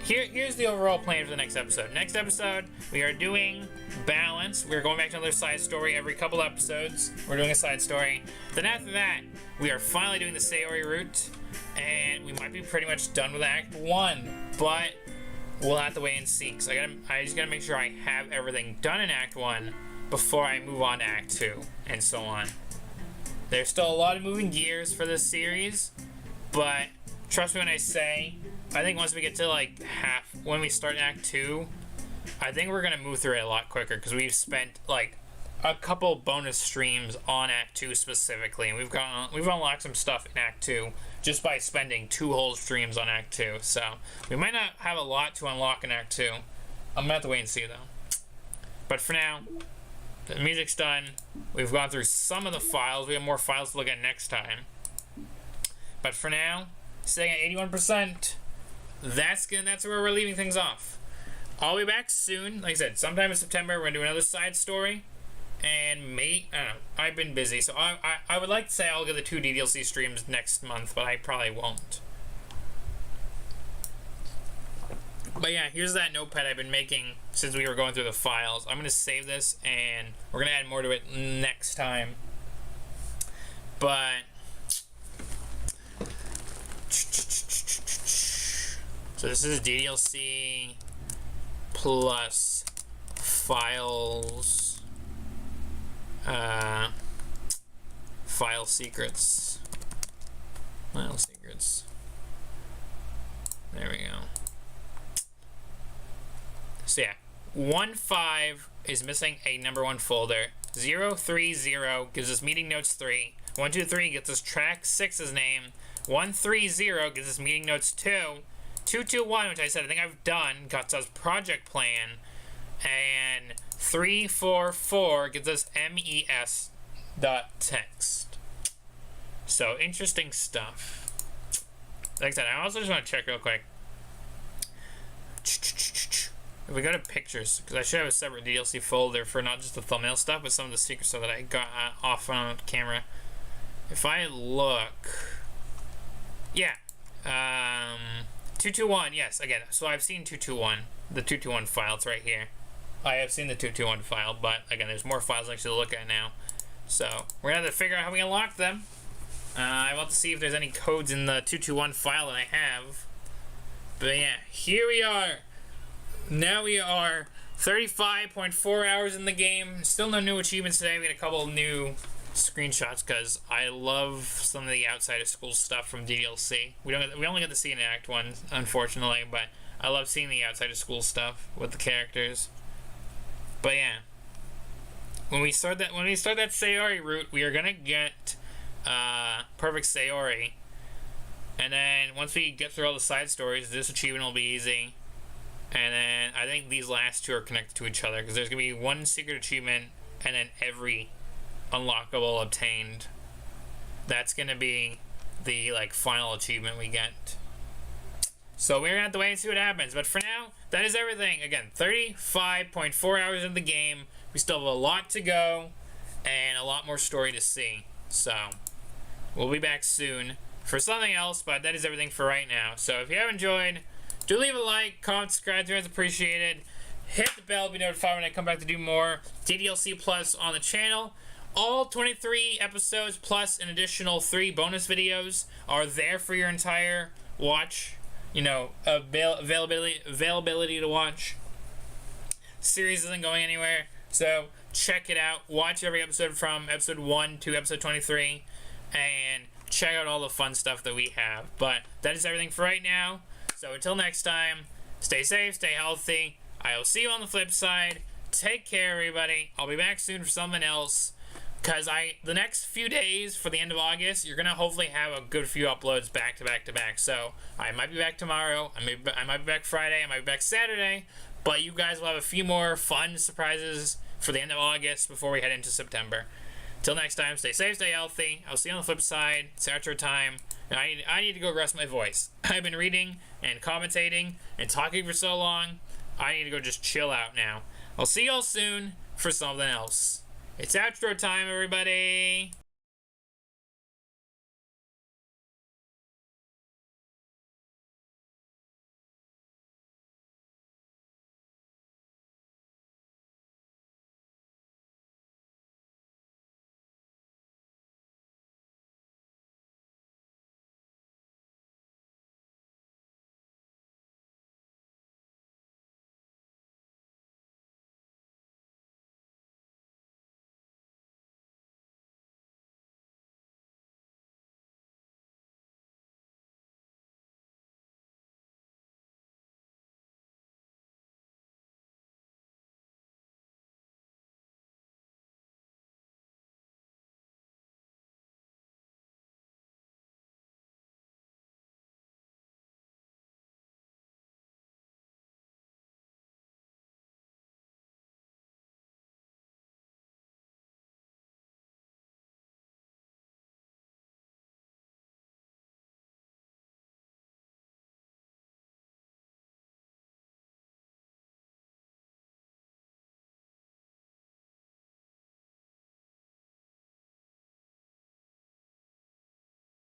here's the overall plan for the next episode. Next episode, we are doing balance. We're going back to another side story every couple episodes. We're doing a side story. Then after that, we are finally doing the Sayori route, and we might be pretty much done with Act 1, but we'll have to wait and see. Cause I just gotta make sure I have everything done in Act 1 before I move on to Act 2, and so on. There's still a lot of moving gears for this series, but trust me when I say, I think once we get to like when we start Act 2, I think we're gonna move through it a lot quicker, because we've spent like a couple bonus streams on Act 2 specifically, and we've unlocked some stuff in Act 2 just by spending 2 whole streams on Act 2. So we might not have a lot to unlock in Act 2. I'm gonna have to wait and see though. But for now, the music's done. We've gone through some of the files. We have more files to look at next time. But for now, sitting at 81%, that's where we're leaving things off. I'll be back soon. Like I said, sometime in September, we're gonna do another side story. And I don't know, I've been busy, so I would like to say I'll get the 2 DDLC streams next month, but I probably won't. But yeah, here's that notepad I've been making since we were going through the files. I'm going to save this, and we're going to add more to it next time. But so this is DDLC plus files. File secrets. File secrets. There we go. So yeah, 1.5 is missing a number 1 folder. 0.3.0 gives us meeting notes 3. 1.2.3 gets us track 6's name. 1.3.0 gives us meeting notes 2. 2.2.1, which I said I think I've done, got us project plan. And 3.4.4 gives us mes.text. So interesting stuff. Like I said, I also just want to check real quick. If we go to pictures, because I should have a separate DLC folder for not just the thumbnail stuff, but some of the secret stuff that I got off on camera. If I look, yeah, 2.2.1, yes, again, so I've seen 2.2.1, the 2.2.1 file, it's right here. I have seen the 2.2.1 file, but again, there's more files actually to look at now. So we're gonna have to figure out how we unlock them. I want to see if there's any codes in the 2.2.1 file that I have. But yeah, here we are. Now we are 35.4 hours in the game. Still no new achievements today. We got a couple new screenshots because I love some of the outside of school stuff from DDLC. We only get to see an Act 1, unfortunately, but I love seeing the outside of school stuff with the characters. But yeah, when we start that Sayori route, we are gonna get perfect Sayori, and then once we get through all the side stories, this achievement will be easy. And then I think these last 2 are connected to each other because there's gonna be 1 secret achievement and then every unlockable obtained. That's gonna be the final achievement we get. So we're gonna have to wait and see what happens. But for now, that is everything. Again, 35.4 hours in the game. We still have a lot to go and a lot more story to see. So we'll be back soon for something else, but that is everything for right now. So if you have enjoyed, do leave a like, comment, subscribe, it's appreciated. Hit the bell to be notified when I come back to do more DDLC Plus on the channel. All 23 episodes plus an additional 3 bonus videos are there for your entire watch. Availability to watch. Series isn't going anywhere, so check it out. Watch every episode from episode 1 to episode 23, and check out all the fun stuff that we have. But that is everything for right now. So until next time, stay safe, stay healthy. I will see you on the flip side. Take care, everybody. I'll be back soon for something else. Because the next few days for the end of August, you're going to hopefully have a good few uploads back to back to back. So I might be back tomorrow. I might be back Friday. I might be back Saturday. But you guys will have a few more fun surprises for the end of August before we head into September. Till next time, stay safe, stay healthy. I'll see you on the flip side. It's outro time. And I need to go rest my voice. I've been reading and commentating and talking for so long. I need to go just chill out now. I'll see y'all soon for something else. It's outro time, everybody.